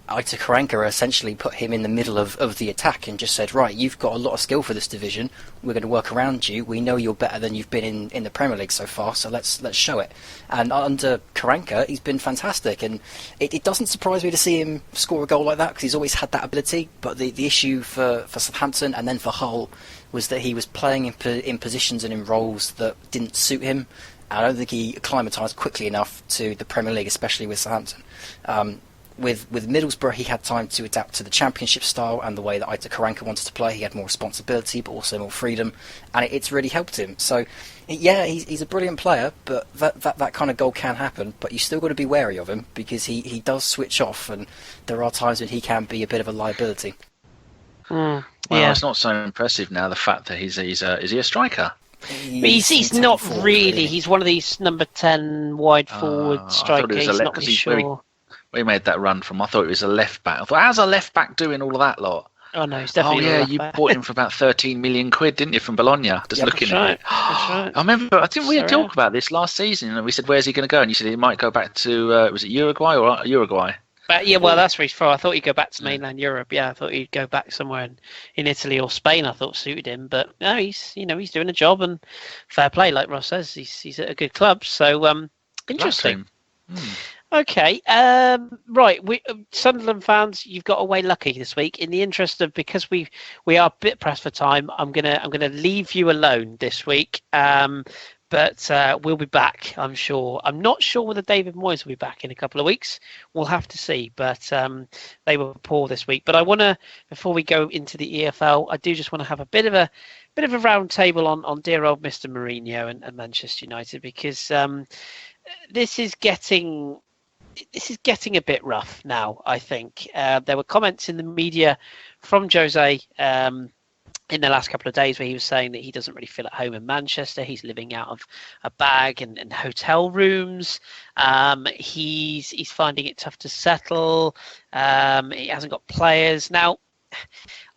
Aitor Karanka essentially put him in the middle of the attack and just said, right, you've got a lot of skill for this division. We're going to work around you. We know you're better than you've been in the Premier League so far, so let's show it. And under Karanka, he's been fantastic. And it doesn't surprise me to see him score a goal like that because he's always had that ability. But the issue for Southampton and then for Hull was that he was playing in positions and in roles that didn't suit him. I don't think he acclimatised quickly enough to the Premier League, especially with Southampton. With Middlesbrough, he had time to adapt to the Championship style and the way that Aitor Karanka wanted to play. He had more responsibility, but also more freedom, and it's really helped him. So, yeah, he's a brilliant player, but that kind of goal can happen. But you still got to be wary of him because he does switch off, and there are times when he can be a bit of a liability. It's not so impressive now. The fact that is he a striker? He's not really. He's one of these number 10 wide forward strikers. He's not really sure. We made that run from. I thought it was a left back. I thought, how's a left back doing all of that lot? Oh no, he's definitely. Oh yeah, you bought him for about 13 million quid, didn't you, from Bologna? Looking at it. That's right. I remember. I think we had talked about this last season, and we said, "Where's he going to go?" And you said he might go back to. Was it Uruguay or Uruguay? That's where he's from. I thought he'd go back to mainland Europe. Yeah, I thought he'd go back somewhere in Italy or Spain. I thought suited him, but no, he's doing a job and fair play, like Ross says. He's at a good club, so interesting. Okay, right. Sunderland fans, you've got away lucky this week. In the interest of because we are a bit pressed for time, I'm gonna leave you alone this week. But we'll be back, I'm sure. I'm not sure whether David Moyes will be back in a couple of weeks. We'll have to see. But they were poor this week. But I want to, before we go into the EFL, I do just want to have a bit of a round table on dear old Mr. Mourinho and Manchester United because this is getting a bit rough now. I think there were comments in the media from Jose. In the last couple of days where he was saying that he doesn't really feel at home in Manchester. He's living out of a bag and hotel rooms. He's finding it tough to settle. He hasn't got players. Now,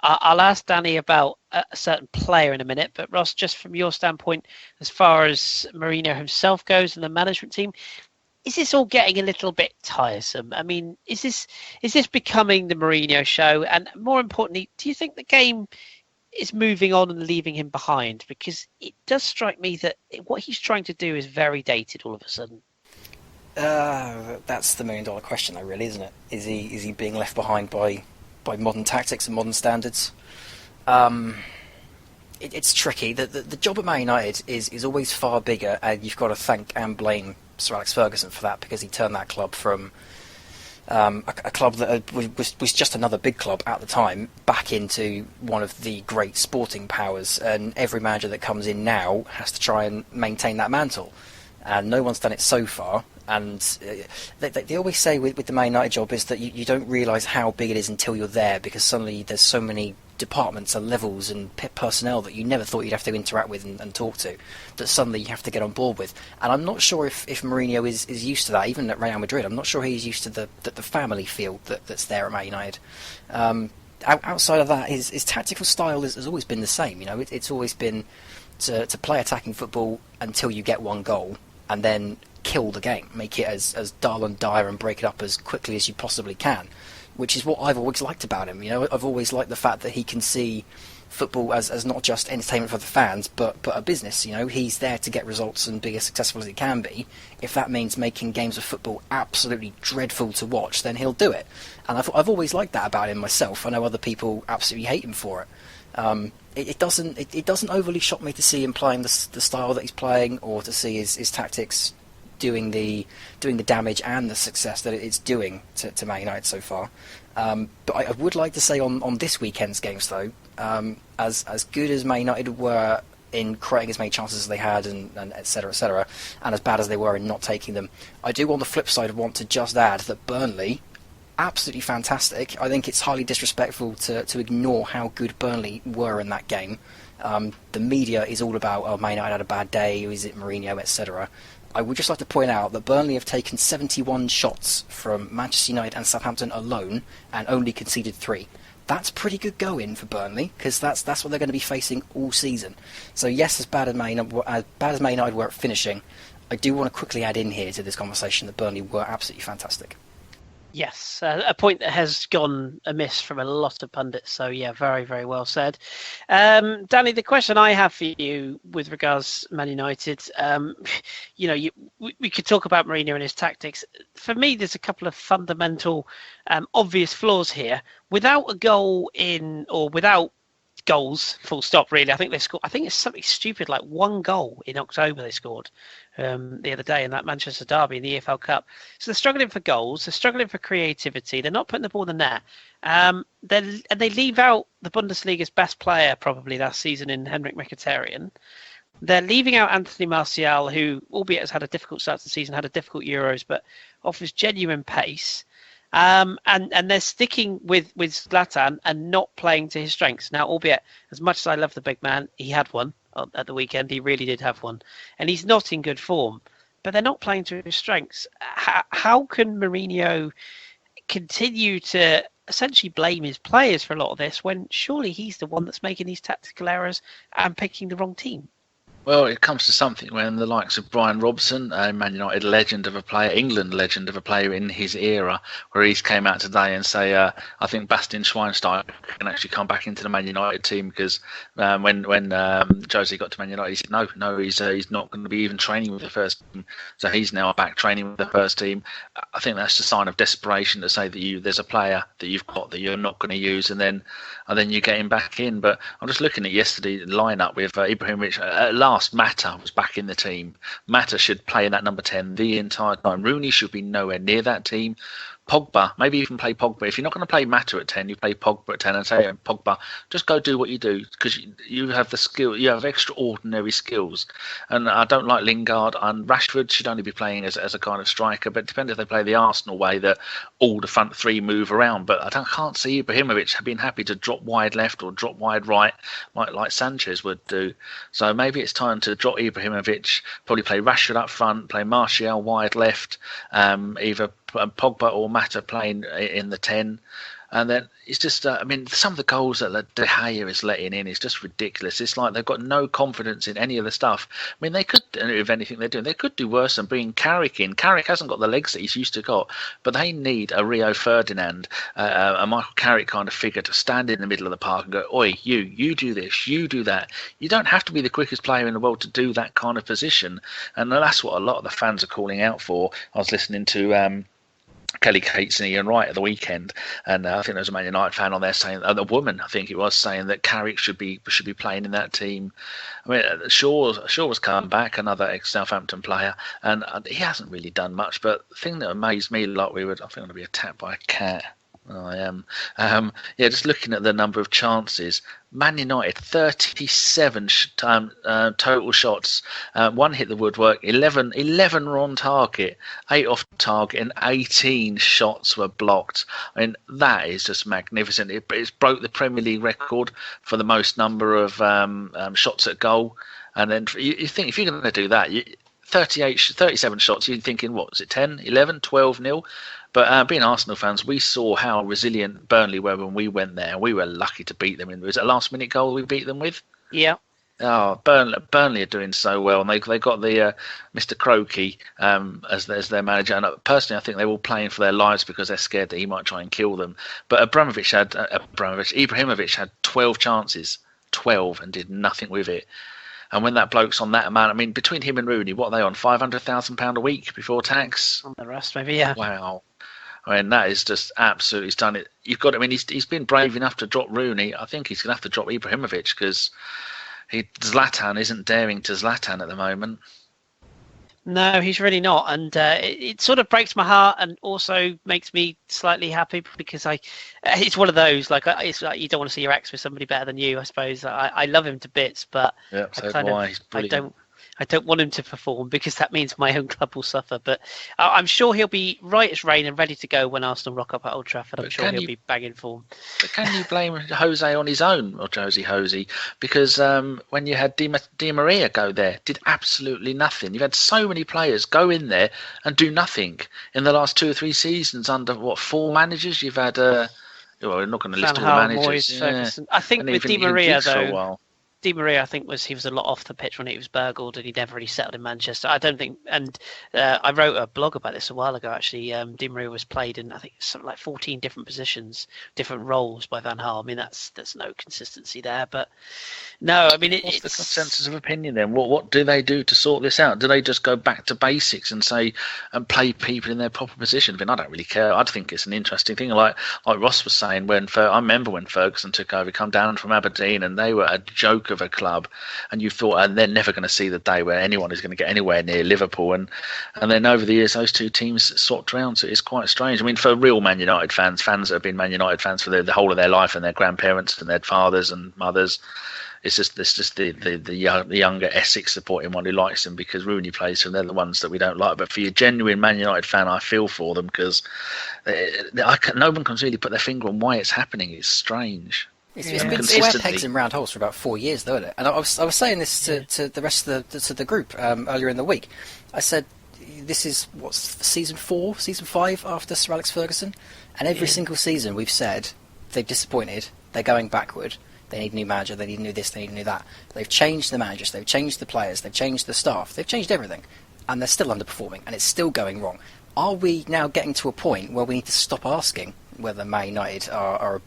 I'll ask Danny about a certain player in a minute, but Ross, just from your standpoint, as far as Mourinho himself goes and the management team, is this all getting a little bit tiresome? I mean, is this becoming the Mourinho show? And more importantly, do you think the game is moving on and leaving him behind? Because it does strike me that what he's trying to do is very dated all of a sudden. That's the million-dollar question, though, really, isn't it? Is he being left behind by modern tactics and modern standards? It's tricky. The job at Man United is always far bigger, and you've got to thank and blame Sir Alex Ferguson for that, because he turned that club from a club that was just another big club at the time back into one of the great sporting powers. And every manager that comes in now has to try and maintain that mantle, and no one's done it so far. And they always say with the Man United job is that you don't realise how big it is until you're there, because suddenly there's so many departments and levels and personnel that you never thought you'd have to interact with and talk to, that suddenly you have to get on board with. And I'm not sure if Mourinho is used to that. Even at Real Madrid, I'm not sure he's used to the family feel that's there at Man United. Outside of that, his tactical style has always been the same. It's always been to play attacking football until you get one goal, and then kill the game, make it as dull and dire and break it up as quickly as you possibly can, which is what I've always liked about him. I've always liked the fact that he can see football as not just entertainment for the fans, but a business. He's there to get results and be as successful as he can be. If that means making games of football absolutely dreadful to watch, then he'll do it. And I've always liked that about him myself. I know other people absolutely hate him for it. It doesn't overly shock me to see him playing the style that he's playing, or to see his tactics doing the damage and the success that it's doing to Man United so far. But I would like to say on this weekend's games, though, as good as Man United were in creating as many chances as they had, and et cetera, and as bad as they were in not taking them, I do on the flip side want to just add that Burnley, absolutely fantastic. I think it's highly disrespectful to ignore how good Burnley were in that game. The media is all about, Man United had a bad day, is it Mourinho, etc. I would just like to point out that Burnley have taken 71 shots from Manchester United and Southampton alone, and only conceded 3. That's pretty good going for Burnley, because that's what they're going to be facing all season. So yes, as bad as Man United were at finishing, I do want to quickly add in here to this conversation that Burnley were absolutely fantastic. Yes, a point that has gone amiss from a lot of pundits. So yeah, very, very well said. Danny, the question I have for you with regards to Man United, we could talk about Mourinho and his tactics. For me, there's a couple of fundamental, obvious flaws here. Without a goal in, or without goals, full stop, really. I think it's something stupid like 1 goal in October they scored the other day in that Manchester derby in the EFL Cup. So they're struggling for goals, they're struggling for creativity, they're not putting the ball in the net. And they leave out the Bundesliga's best player probably last season in Henrik Mkhitaryan. They're leaving out Anthony Martial, who, albeit has had a difficult start to the season, had a difficult Euros, but offers genuine pace. And they're sticking with Zlatan and not playing to his strengths. Now, albeit, as much as I love the big man, he had one at the weekend. He really did have one. And he's not in good form. But they're not playing to his strengths. How can Mourinho continue to essentially blame his players for a lot of this, when surely he's the one that's making these tactical errors and picking the wrong team? Well, it comes to something when the likes of Brian Robson, a Man United legend of a player, England legend of a player in his era, where he's came out today and say, I think Bastian Schweinsteiger can actually come back into the Man United team, because when Jose got to Man United, he said, no, he's not going to be even training with the first team. So he's now back training with the first team. I think that's a sign of desperation to say that there's a player that you've got that you're not going to use, and then you get him back in. But I'm just looking at yesterday's lineup with Ibrahimovic. At last, Mata was back in the team. Mata should play in that number 10 the entire time. Rooney should be nowhere near that team. Pogba, maybe even play Pogba. If you're not going to play Mata at 10, you play Pogba at 10 and say, Pogba, just go do what you do, because you have the skill. You have extraordinary skills. And I don't like Lingard, and Rashford should only be playing as a kind of striker, but it depends if they play the Arsenal way, that all the front three move around. But I can't see Ibrahimovic being happy to drop wide left or drop wide right like Sanchez would do. So maybe it's time to drop Ibrahimovic, probably play Rashford up front, play Martial wide left, either Pogba or Mata playing in the 10. And then it's just, some of the goals that De Gea is letting in is just ridiculous. It's like they've got no confidence in any of the stuff. I mean, they could, if anything they're doing, they could do worse than bringing Carrick in. Carrick hasn't got the legs that he's used to got, but they need a Rio Ferdinand, a Michael Carrick kind of figure to stand in the middle of the park and go, oi, you do this, you do that. You don't have to be the quickest player in the world to do that kind of position. And that's what a lot of the fans are calling out for. I was listening to Kelly Cates and Ian Wright at the weekend, and I think there was a Man United fan on there saying, a woman I think it was, saying that Carrick should be playing in that team. I mean, Shaw's come back, another ex-Southampton player, and he hasn't really done much. But the thing that amazed me, I think I'm going to be attacked by a cat. Oh, I am. Just looking at the number of chances. Man United, 37 total shots. One hit the woodwork. 11 were on target. 8 off target, and 18 shots were blocked. I mean, that is just magnificent. It's broke the Premier League record for the most number of shots at goal. And then you think if you're going to do that, 37 shots, you're thinking, what was it, 10, 11, 12-0? But being Arsenal fans, we saw how resilient Burnley were when we went there. We were lucky to beat them. Was it a last-minute goal we beat them with? Yeah. Oh, Burnley are doing so well, and they got the Mr. Croaky as their manager. And personally, I think they're all playing for their lives because they're scared that he might try and kill them. But Ibrahimovic had 12 chances, 12, and did nothing with it. And when that bloke's on that amount, I mean, between him and Rooney, what are they on? £500,000 a week before tax? On the rest, maybe, yeah. Wow. I mean, that is just absolutely stunning. He's been brave enough to drop Rooney. I think he's going to have to drop Ibrahimovic because Zlatan isn't daring to Zlatan at the moment. No, he's really not, and it sort of breaks my heart, and also makes me slightly happy because it's one of those it's like you don't want to see your ex with somebody better than you. I suppose I love him to bits, but I don't want him to perform because that means my own club will suffer. But I'm sure he'll be right as rain and ready to go when Arsenal rock up at Old Trafford. I'm sure he'll be banging form. But can you blame Jose on his own, or Jose? Because when you had Di Maria go there, did absolutely nothing. You've had so many players go in there and do nothing in the last 2 or 3 seasons under, 4 managers? You've had, we're not going to list all the managers. Moyes, I think with Di Maria, though, Di Maria, I think he was a lot off the pitch when he was burgled, and he never really settled in Manchester. I don't think, and I wrote a blog about this a while ago. Actually, Di Maria was played in I think something like 14 different positions, different roles by Van Gaal. I mean, there's no consistency there. But no, I mean, what's the consensus of opinion then? What do they do to sort this out? Do they just go back to basics and say and play people in their proper position? I mean, I don't really care. I think it's an interesting thing. Like Ross was saying, I remember when Ferguson took over, he come down from Aberdeen, and they were a joke of a club, and you thought, and they're never going to see the day where anyone is going to get anywhere near Liverpool, and then over the years those two teams swapped around, so it's quite strange. I mean, for real Man United fans that have been Man United fans for the whole of their life, and their grandparents and their fathers and mothers, it's just the younger Essex supporting one who likes them because Rooney plays for them. They're the ones that we don't like. But for your genuine Man United fan, I feel for them because no one can really put their finger on why it's happening. It's strange. It's been square pegs in round holes for about 4 years, though, isn't it? And I was saying this to the rest of the group earlier in the week. I said, this is season 4, season 5 after Sir Alex Ferguson, and every single season we've said they've disappointed, they're going backward, they need a new manager, they need a new this, they need a new that. They've changed the managers, they've changed the players, they've changed the staff, they've changed everything, and they're still underperforming, and it's still going wrong. Are we now getting to a point where we need to stop asking whether Man United are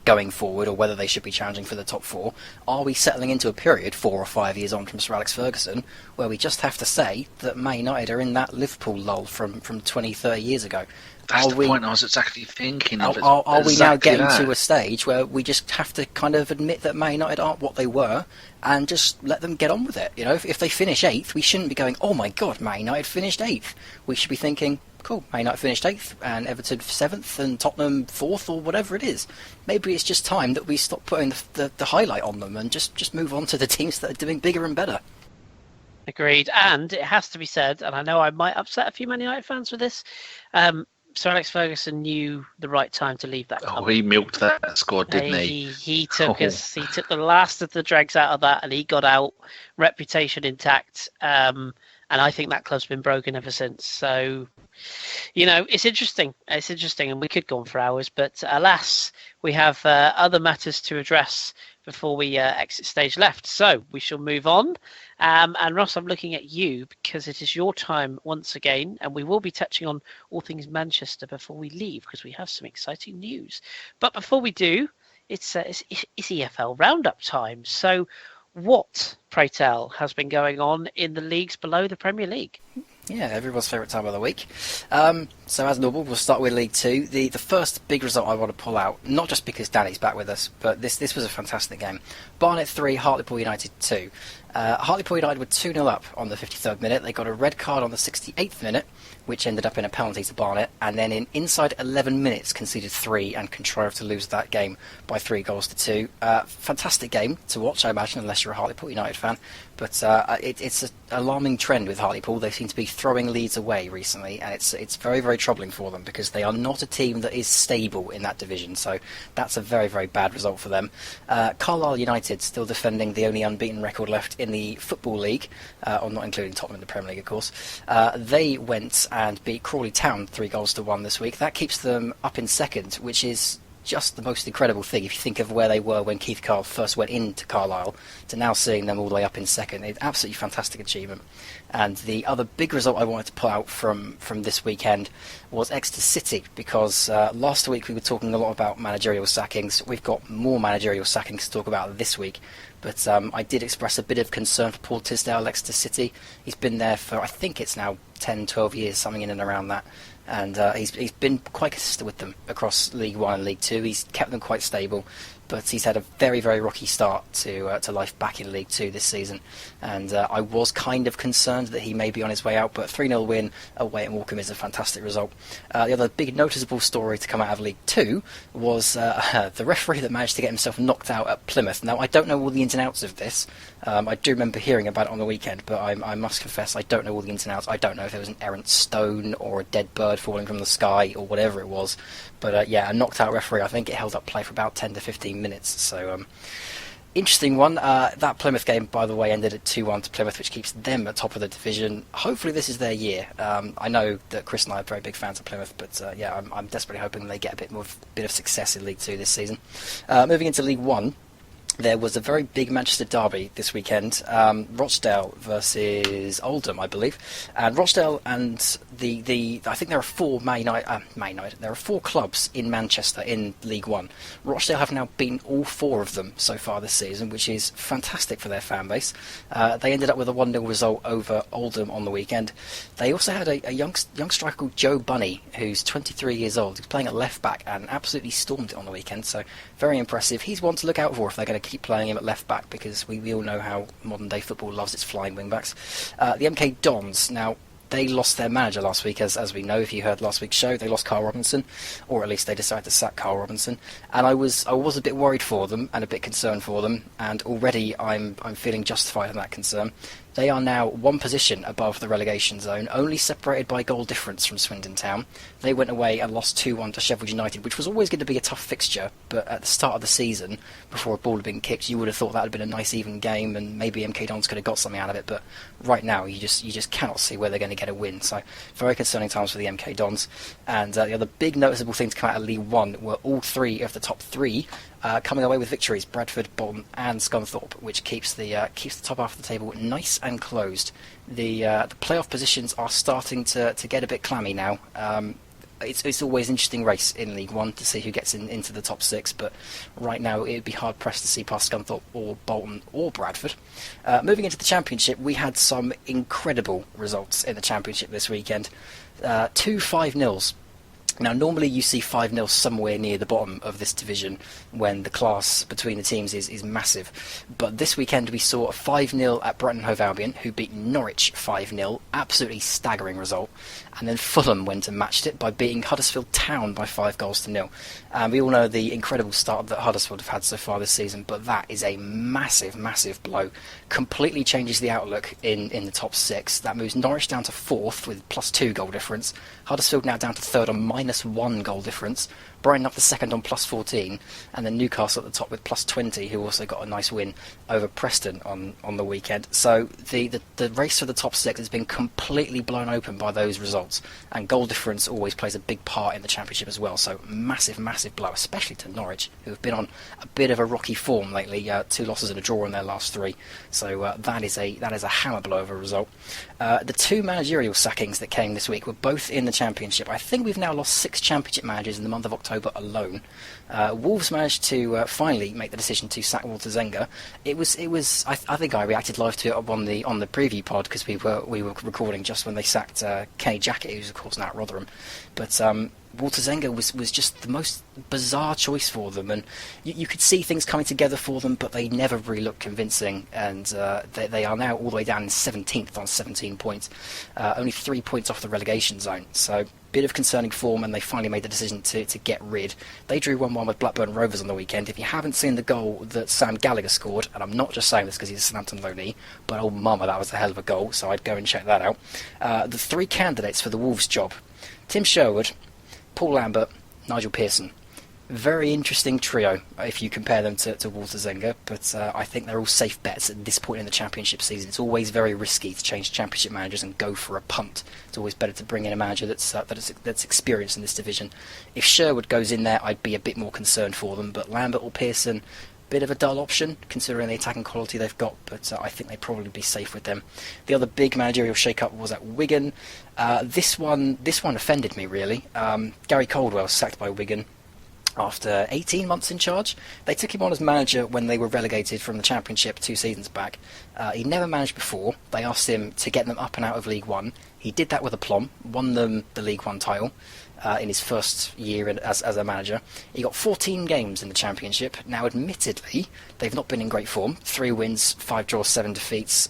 going forward, or whether they should be challenging for the top 4? Are we settling into a period 4 or 5 years on from Sir Alex Ferguson where we just have to say that Man United are in that Liverpool lull from 20, 30 years ago? That's the point I was exactly thinking of. Are we now getting to a stage where we just have to kind of admit that Man United aren't what they were and just let them get on with it? If they finish 8th, we shouldn't be going, oh my God, Man United finished 8th. We should be thinking, cool, Man United finished 8th and Everton 7th and Tottenham 4th, or whatever it is. Maybe it's just time that we stop putting the highlight on them and just move on to the teams that are doing bigger and better. Agreed. And it has to be said, and I know I might upset a few Man United fans with this, Sir Alex Ferguson knew the right time to leave that club. Oh, he milked that squad, didn't he? He took the last of the dregs out of that, and he got out, reputation intact. And I think that club's been broken ever since. So It's interesting. It's interesting, and we could go on for hours, but alas, we have other matters to address before we exit stage left. So we shall move on. And Ross, I'm looking at you because it is your time once again, and we will be touching on all things Manchester before we leave because we have some exciting news. But before we do, it's EFL roundup time. So what, pray tell, has been going on in the leagues below the Premier League? Yeah, everyone's favourite time of the week. So as normal, we'll start with League 2. The first big result I want to pull out, not just because Danny's back with us, but this was a fantastic game. Barnet 3, Hartlepool United 2. Hartlepool United were 2-0 up on the 53rd minute. They got a red card on the 68th minute, which ended up in a penalty to Barnet, and then in inside 11 minutes conceded 3 and contrived to lose that game by 3-2. Fantastic game to watch, I imagine, unless you're a Hartlepool United fan. But it's an alarming trend with Hartlepool. They seem to be throwing leads away recently, and it's very, very troubling for them because they are not a team that is stable in that division. So that's a very, very bad result for them. Carlisle United still defending the only unbeaten record left in the Football League, or not including Tottenham in the Premier League, of course. They went and beat Crawley Town 3-1 this week. That keeps them up in second, which is just the most incredible thing if you think of where they were when Keith Carl first went into Carlisle to now seeing them all the way up in second. It's absolutely fantastic achievement. And the other big result I wanted to pull out from this weekend was Exeter City, because last week we were talking a lot about managerial sackings. We've got more managerial sackings to talk about this week, but I did express a bit of concern for Paul Tisdale, Exeter City. He's been there for, I think it's now 10, 12 years, something in and around that. And he's been quite consistent with them across League 1 and League 2. He's kept them quite stable, but he's had a very, very rocky start to life back in League 2 this season. And I was kind of concerned that he may be on his way out, but 3-0 win away at Morecambe is a fantastic result. The other big noticeable story to come out of League 2 was the referee that managed to get himself knocked out at Plymouth. Now, I don't know all the ins and outs of this. I do remember hearing about it on the weekend, but I must confess I don't know all the ins and outs. I don't know if there was an errant stone or a dead bird falling from the sky or whatever it was. But a knocked out referee. I think it held up play for about 10 to 15 minutes. So interesting one. That Plymouth game, by the way, ended at 2-1 to Plymouth, which keeps them at top of the division. Hopefully this is their year. I know that Kris and I are very big fans of Plymouth, but I'm desperately hoping they get a bit of success in League 2 this season. Moving into League 1. There was a very big Manchester derby this weekend, Rochdale versus Oldham, I believe. And Rochdale and I think there are four there are 4 clubs in Manchester in League 1. Rochdale have now beaten all 4 of them so far this season, which is fantastic for their fan base. They ended up with a 1-0 result over Oldham on the weekend. They also had a young striker called Joe Bunny, who's 23 years old. He's playing at left back and absolutely stormed it on the weekend, so very impressive. He's one to look out for if they're going to keep playing him at left back, because we all know how modern day football loves its flying wing backs. The MK Dons, now they lost their manager last week, as we know. If you heard last week's show, they lost Carl Robinson, or at least they decided to sack Carl Robinson. And I was a bit worried for them and a bit concerned for them, and already I'm feeling justified in that concern. They are now 1 position above the relegation zone, only separated by goal difference from Swindon Town. They went away and lost 2-1 to Sheffield United, which was always going to be a tough fixture, but at the start of the season, before a ball had been kicked, you would have thought that had been a nice even game, and maybe MK Dons could have got something out of it, but right now you just cannot see where they're going to get a win. So very concerning times for the MK Dons. And the other big noticeable thing to come out of League 1 were all 3 of the top 3 coming away with victories: Bradford, Bolton and Scunthorpe, which keeps the top half of the table nice and closed. The playoff positions are starting to get a bit clammy now. It's always an interesting race in League 1 to see who gets into the top 6, but right now it would be hard pressed to see past Scunthorpe or Bolton or Bradford. Moving into the Championship, we had some incredible results in the Championship this weekend. 2 5-0s. Now, normally you see 5-0 somewhere near the bottom of this division when the class between the teams is massive. But this weekend we saw a 5-0 at Brighton Hove Albion, who beat Norwich 5-0, absolutely staggering result. And then Fulham went and matched it by beating Huddersfield Town by 5-0. We all know the incredible start that Huddersfield have had so far this season, but that is a massive, massive blow. Completely changes the outlook in the top 6. That moves Norwich down to 4th with +2 goal difference. Huddersfield now down to 3rd on -1 goal difference. Brighton up the second on +14, and then Newcastle at the top with +20, who also got a nice win over Preston on the weekend. So the race for the top 6 has been completely blown open by those results, and goal difference always plays a big part in the Championship as well. So massive blow, especially to Norwich, who have been on a bit of a rocky form lately. 2 losses and a draw in their last 3. So that is a hammer blow of a result. The 2 managerial sackings that came this week were both in the Championship. I think we've now lost 6 Championship managers in the month of October alone. Wolves managed to finally make the decision to sack Walter Zenga. It was. I think I reacted live to it on the preview pod because we were recording just when they sacked Kenny Jackett, who's of course now at Rotherham. But Walter Zenga was just the most bizarre choice for them, and you could see things coming together for them, but they never really looked convincing, and they are now all the way down in 17th on 17 points, only 3 points off the relegation zone. So bit of concerning form, and they finally made the decision to get rid. They drew 1-1 with Blackburn Rovers on the weekend. If you haven't seen the goal that Sam Gallagher scored, and I'm not just saying this because he's a Southampton loanee, but oh mama, that was a hell of a goal, so I'd go and check that out. The 3 candidates for the Wolves job: Tim Sherwood, Paul Lambert, Nigel Pearson. Very interesting trio if you compare them to Walter Zenga, but I think they're all safe bets at this point in the Championship season. It's always very risky to change Championship managers and go for a punt. It's always better to bring in a manager that's experienced in this division. If Sherwood goes in there, I'd be a bit more concerned for them, but Lambert or Pearson, bit of a dull option considering the attacking quality they've got, but I think they'd probably be safe with them. The other big managerial shake-up was at Wigan. This one offended me really. Gary Caldwell sacked by Wigan after 18 months in charge. They took him on as manager when they were relegated from the Championship 2 seasons back. He never managed before. They asked him to get them up and out of League One. He did that with aplomb, won them the League One title in his first year as a manager. He got 14 games in the Championship. Now, admittedly, they've not been in great form. 3 wins, 5 draws, 7 defeats.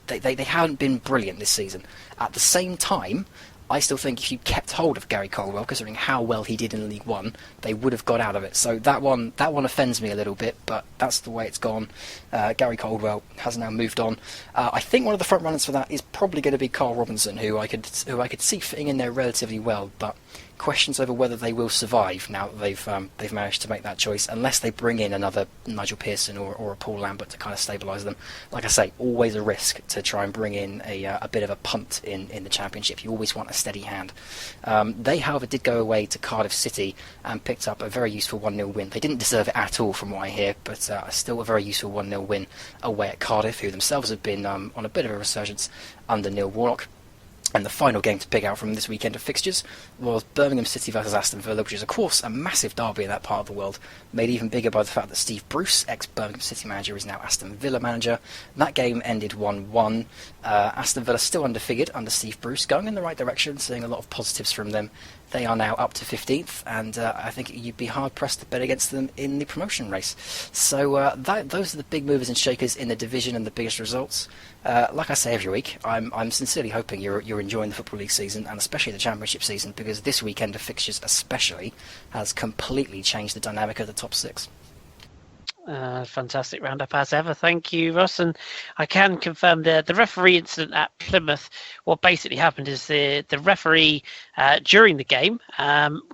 They haven't been brilliant this season. At the same time, I still think if you kept hold of Gary Caldwell, considering how well he did in League One, they would have got out of it. So that one offends me a little bit, but that's the way it's gone. Gary Caldwell has now moved on. I think one of the front runners for that is probably going to be Carl Robinson, who I could see fitting in there relatively well, but questions over whether they will survive now that they've managed to make that choice, unless they bring in another Nigel Pearson or a Paul Lambert to kind of stabilise them. Like I say, always a risk to try and bring in a bit of a punt in the Championship. You always want a steady hand. They, however, did go away to Cardiff City and picked up a very useful 1-0 win. They didn't deserve it at all from what I hear, but still a very useful 1-0 win away at Cardiff, who themselves have been on a bit of a resurgence under Neil Warnock. And the final game to pick out from this weekend of fixtures was Birmingham City versus Aston Villa, which is, of course, a massive derby in that part of the world, made even bigger by the fact that Steve Bruce, ex-Birmingham City manager, is now Aston Villa manager. That game ended 1-1. Aston Villa still undefeated under Steve Bruce, going in the right direction, seeing a lot of positives from them. They are now up to 15th, and I think you'd be hard-pressed to bet against them in the promotion race. So those are the big movers and shakers in the division and the biggest results. Like I say every week, I'm sincerely hoping you're enjoying the Football League season, and especially the Championship season, because this weekend of fixtures especially has completely changed the dynamic of the top 6. Fantastic roundup as ever. Thank you, Ross. And I can confirm the referee incident at Plymouth. What basically happened is the referee during the game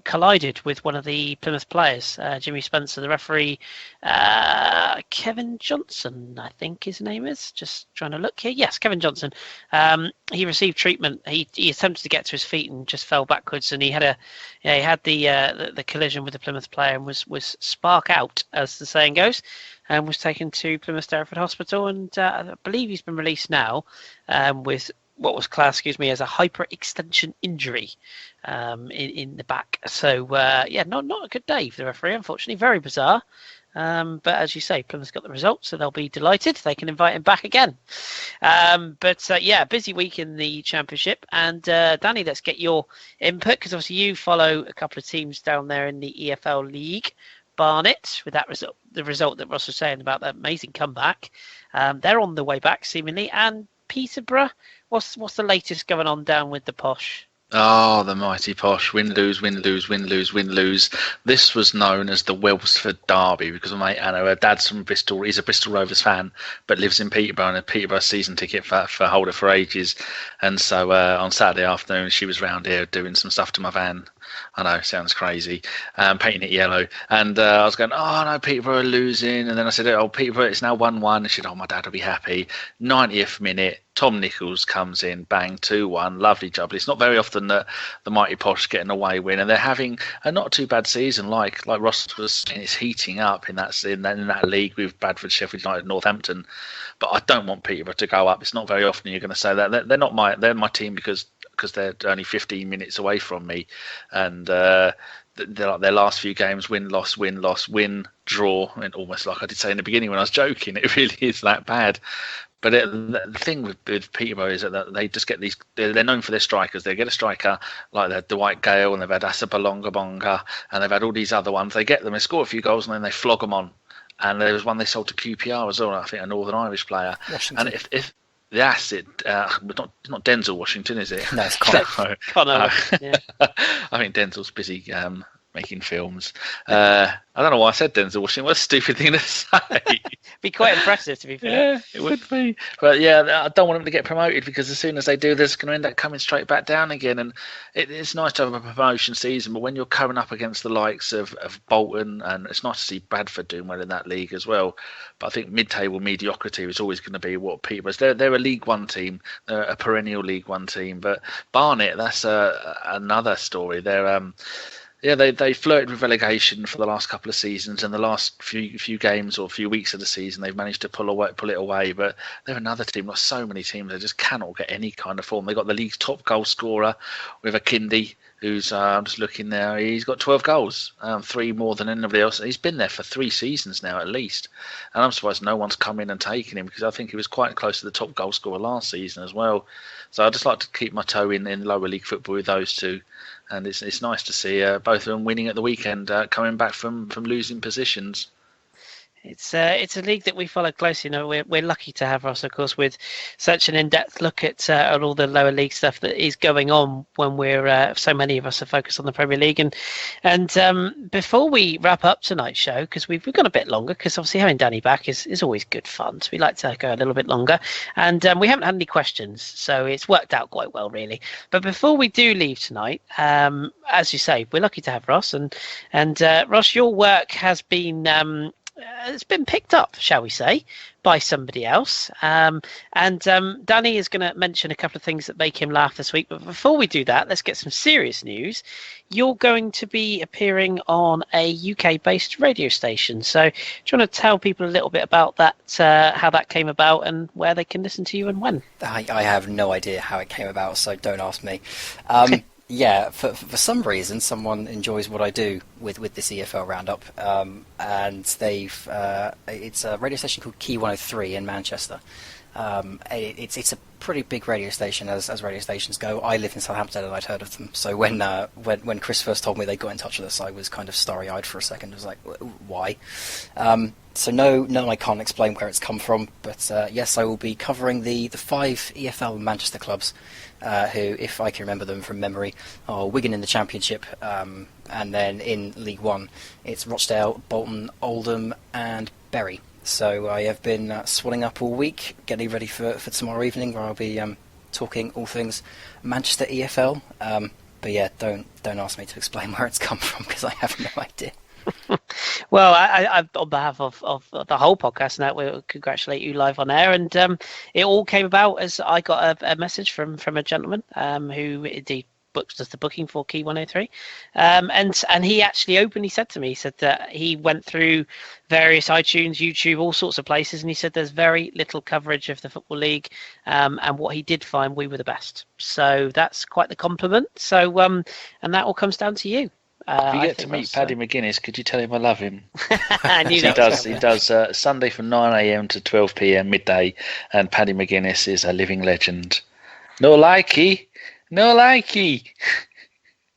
collided with one of the Plymouth players, Jimmy Spencer. The referee, Kevin Johnson, I think his name is. Just trying to look here. Yes, Kevin Johnson. He received treatment. He attempted to get to his feet and just fell backwards. And he had the collision with the Plymouth player and was spark out, as the saying goes, and was taken to Plymouth Derriford Hospital. And I believe he's been released now with what was classed, as a hyperextension injury in the back. So not a good day for the referee, unfortunately. Very bizarre. But as you say, Plymouth's got the results, so they'll be delighted. They can invite him back again. Busy week in the Championship. And Danny, let's get your input, because obviously you follow a couple of teams down there in the EFL League. Barnet, with that result, the result that Ross was saying about that amazing comeback. They're on the way back, seemingly. And Peterborough, what's the latest going on down with the Posh? Oh, the mighty Posh. Win, lose, win, lose, win, lose, win, lose. This was known as the Welsford Derby because my mate Anna, her dad's from Bristol. He's a Bristol Rovers fan, but lives in Peterborough and a Peterborough season ticket for holder for ages. And so on Saturday afternoon, she was round here doing some stuff to my van. I know, sounds crazy. Painting it yellow. And I was going, oh, no, Peterborough are losing. And then I said, oh, Peterborough, it's now 1-1. And she said, oh, my dad will be happy. 90th minute, Tom Nichols comes in, bang, 2-1. Lovely job. It's not very often that the Mighty Posh get an away win. And they're having a not too bad season, like Ross was saying, it's heating up in that league with Bradford, Sheffield United, Northampton. But I don't want Peterborough to go up. It's not very often you're going to say that. They're not they're my team because they're only 15 minutes away from me, and their last few games, win, loss, draw, and almost like I did say in the beginning when I was joking, it really is that bad. But the thing with Peterborough is that they just get these. They're known for their strikers. They get a striker like the Dwight Gale, and they've had Asa Bonga, and they've had all these other ones. They get them, they score a few goals, and then they flog them on. And there was one they sold to QPR as well, I think, a Northern Irish player. Washington. And if the acid, not Denzel Washington, is it? No, it's Connor. Connor. Yeah. I think Denzel's busy making films. I don't know why I said Denzel Washington. What a stupid thing to say. Be quite impressive, to be fair. Yeah, it would be. But yeah, I don't want them to get promoted because as soon as they do, they're going to end up coming straight back down again. And it's nice to have a promotion season, but when you're coming up against the likes of Bolton, and it's nice to see Bradford doing well in that league as well. But I think mid-table mediocrity is always going to be what Peterborough's. They're a League One team, they're a perennial League One team. But Barnet, that's another story. They're yeah, they flirted with relegation for the last couple of seasons, and the last few games or few weeks of the season, they've managed to pull it away. But they're another team. Like so many teams, they just cannot get any kind of form. They got the league's top goal scorer with a Kindy, who's I'm just looking there. He's got 12 goals, 3 more than anybody else. He's been there for 3 seasons now at least, and I'm surprised no one's come in and taken him because I think he was quite close to the top goal scorer last season as well. So I just like to keep my toe in lower league football with those two. And it's nice to see both of them winning at the weekend, coming back from losing positions. It's a league that we follow closely. You know, we're lucky to have Ross, of course, with such an in-depth look at all the lower league stuff that is going on when we're so many of us are focused on the Premier League. And before we wrap up tonight's show, because we've gone a bit longer, because obviously having Danny back is always good fun. So we like to go a little bit longer, and we haven't had any questions, so it's worked out quite well, really. But before we do leave tonight, as you say, we're lucky to have Ross, and Ross, your work has been. It's been picked up, shall we say, by somebody else. And Danny is going to mention a couple of things that make him laugh this week. But before we do that, let's get some serious news. You're going to be appearing on a UK-based radio station. So do you want to tell people a little bit about that, how that came about and where they can listen to you and when? I have no idea how it came about, so don't ask me. Yeah, for some reason, someone enjoys what I do with this EFL roundup, and it's a radio station called Key 103 in Manchester. It's a pretty big radio station as radio stations go. I live in Southampton and I'd heard of them, so when Kris first told me they got in touch with us, I was kind of starry-eyed for a second. I was like, why? So no, I can't explain where it's come from, but yes, I will be covering the 5 EFL Manchester clubs, who, if I can remember them from memory, are Wigan in the Championship, and then in League One, it's Rochdale, Bolton, Oldham, and Bury. So I have been swanning up all week, getting ready for tomorrow evening, where I'll be talking all things Manchester EFL. But yeah, don't ask me to explain where it's come from because I have no idea. Well, I on behalf of the whole podcast now, we'll congratulate you live on air, and it all came about as I got a message from a gentleman who indeed does the booking for Key 103, and he actually openly said to me, he said that he went through various iTunes, YouTube, all sorts of places, and he said there's very little coverage of the Football League, and what he did find, we were the best. So that's quite the compliment. So and that all comes down to you. If you get to meet Paddy McGuinness, could you tell him I love him? I knew He does Sunday from 9 a.m. to 12 p.m. midday, and Paddy McGuinness is a living legend. No likey.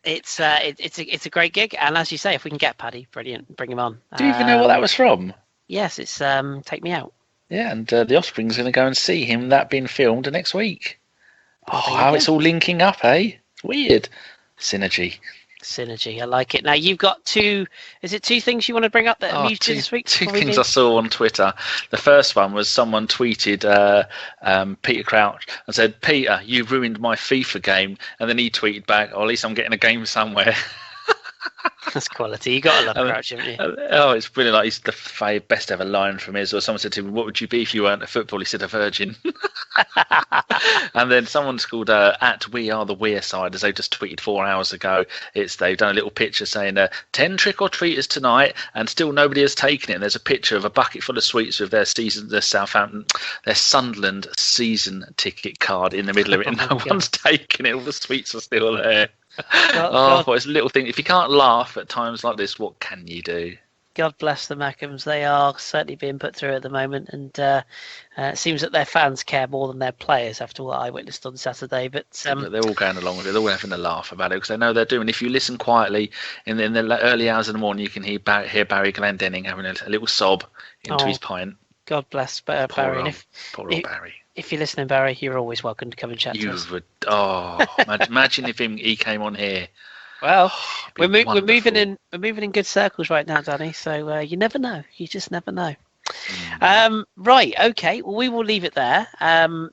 It's a great gig, and as you say, if we can get Paddy, brilliant, bring him on. Do you even know what that was from? Yes, it's Take Me Out. Yeah, and the Offspring's going to go and see him. That being filmed next week. Oh, how it's all linking up, eh? It's weird. Synergy. Synergy, I like it. Now you've got two things you want to bring up that amused you this week? Two things I saw on Twitter. The first one was someone tweeted Peter Crouch and said, "Peter, you ruined my FIFA game," and then he tweeted back, "Oh, at least I'm getting a game somewhere." That's quality. You got to love Crouch, haven't you? Oh, it's brilliant. Like, he's the best ever line from his. Or someone said to him, "What would you be if you weren't a football?" He said, "A virgin." And then someone's called at We Are the Weirsiders. They just tweeted 4 hours ago. They've done a little picture saying 10 trick or treaters tonight, and still nobody has taken it. And there's a picture of a bucket full of sweets with their Sunderland season ticket card in the middle of it, and no one's taken it. All the sweets are still there. God. It's a little thing. If you can't laugh at times like this, what can you do? God bless the Mackhams. They are certainly being put through at the moment, and it seems that their fans care more than their players after what I witnessed on Saturday. But they're all going along with it. They're all having a laugh about it because they know they're doing. If you listen quietly in the early hours of the morning, you can hear Barry Glendenning having a little sob into his pint. God bless Barry. Poor old Barry. If you're listening, Barry, you're always welcome to come and chat to us. Imagine if he came on here. Well, we're moving in good circles right now, Danny. So you never know. You just never know. Right. Okay. Well, we will leave it there.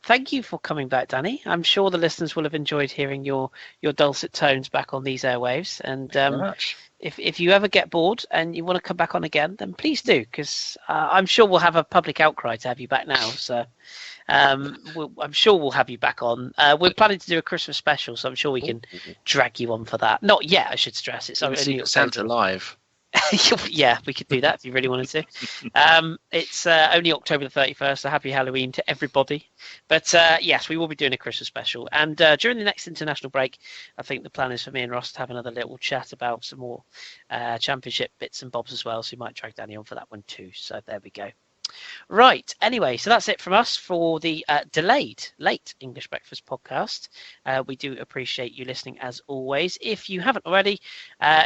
Thank you for coming back, Danny. I'm sure the listeners will have enjoyed hearing your dulcet tones back on these airwaves. And if you ever get bored and you want to come back on again, then please do, because I'm sure we'll have a public outcry to have you back now. So. I'm sure we'll have you back on. We're planning to do a Christmas special, so I'm sure we can drag you on for that. Not yet, I should stress. It's only Santa live. Yeah, we could do that if you really wanted to. It's only October the 31st, so happy Halloween to everybody. But yes, we will be doing a Christmas special. And during the next international break, I think the plan is for me and Ross to have another little chat about some more championship bits and bobs as well. So we might drag Danny on for that one too. So there we go. Right. Anyway, so that's it from us for the late English Breakfast podcast. We do appreciate you listening as always. If you haven't already,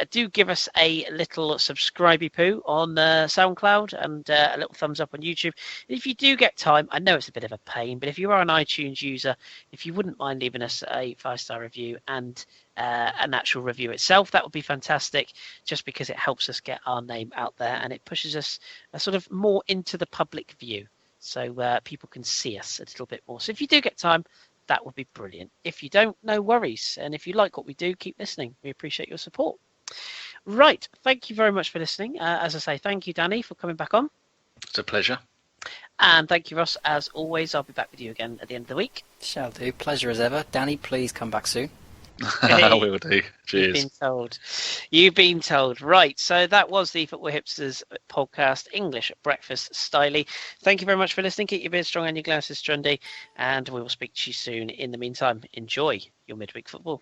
do give us a little subscribey poo on SoundCloud and a little thumbs up on YouTube. If you do get time, I know it's a bit of a pain, but if you are an iTunes user, if you wouldn't mind leaving us a 5-star review and an actual review itself, that would be fantastic, just because it helps us get our name out there and it pushes us sort of more into the public view, so people can see us a little bit more. So if you do get time, that would be brilliant. If you don't, no worries. And if you like what we do, keep listening. We appreciate your support. Right, thank you very much for listening. As I say, thank you, Danny, for coming back on. It's a pleasure. And thank you, Ross, as always. I'll be back with you again at the end of the week. Shall do. Pleasure as ever. Danny, please come back soon. Hey, we will do. Cheers. You've been told. Right, so that was the Football Hipsters podcast, English Breakfast Styley. Thank you very much for listening. Keep your beard strong and your glasses trendy, and we will speak to you soon. In the meantime, enjoy your midweek football.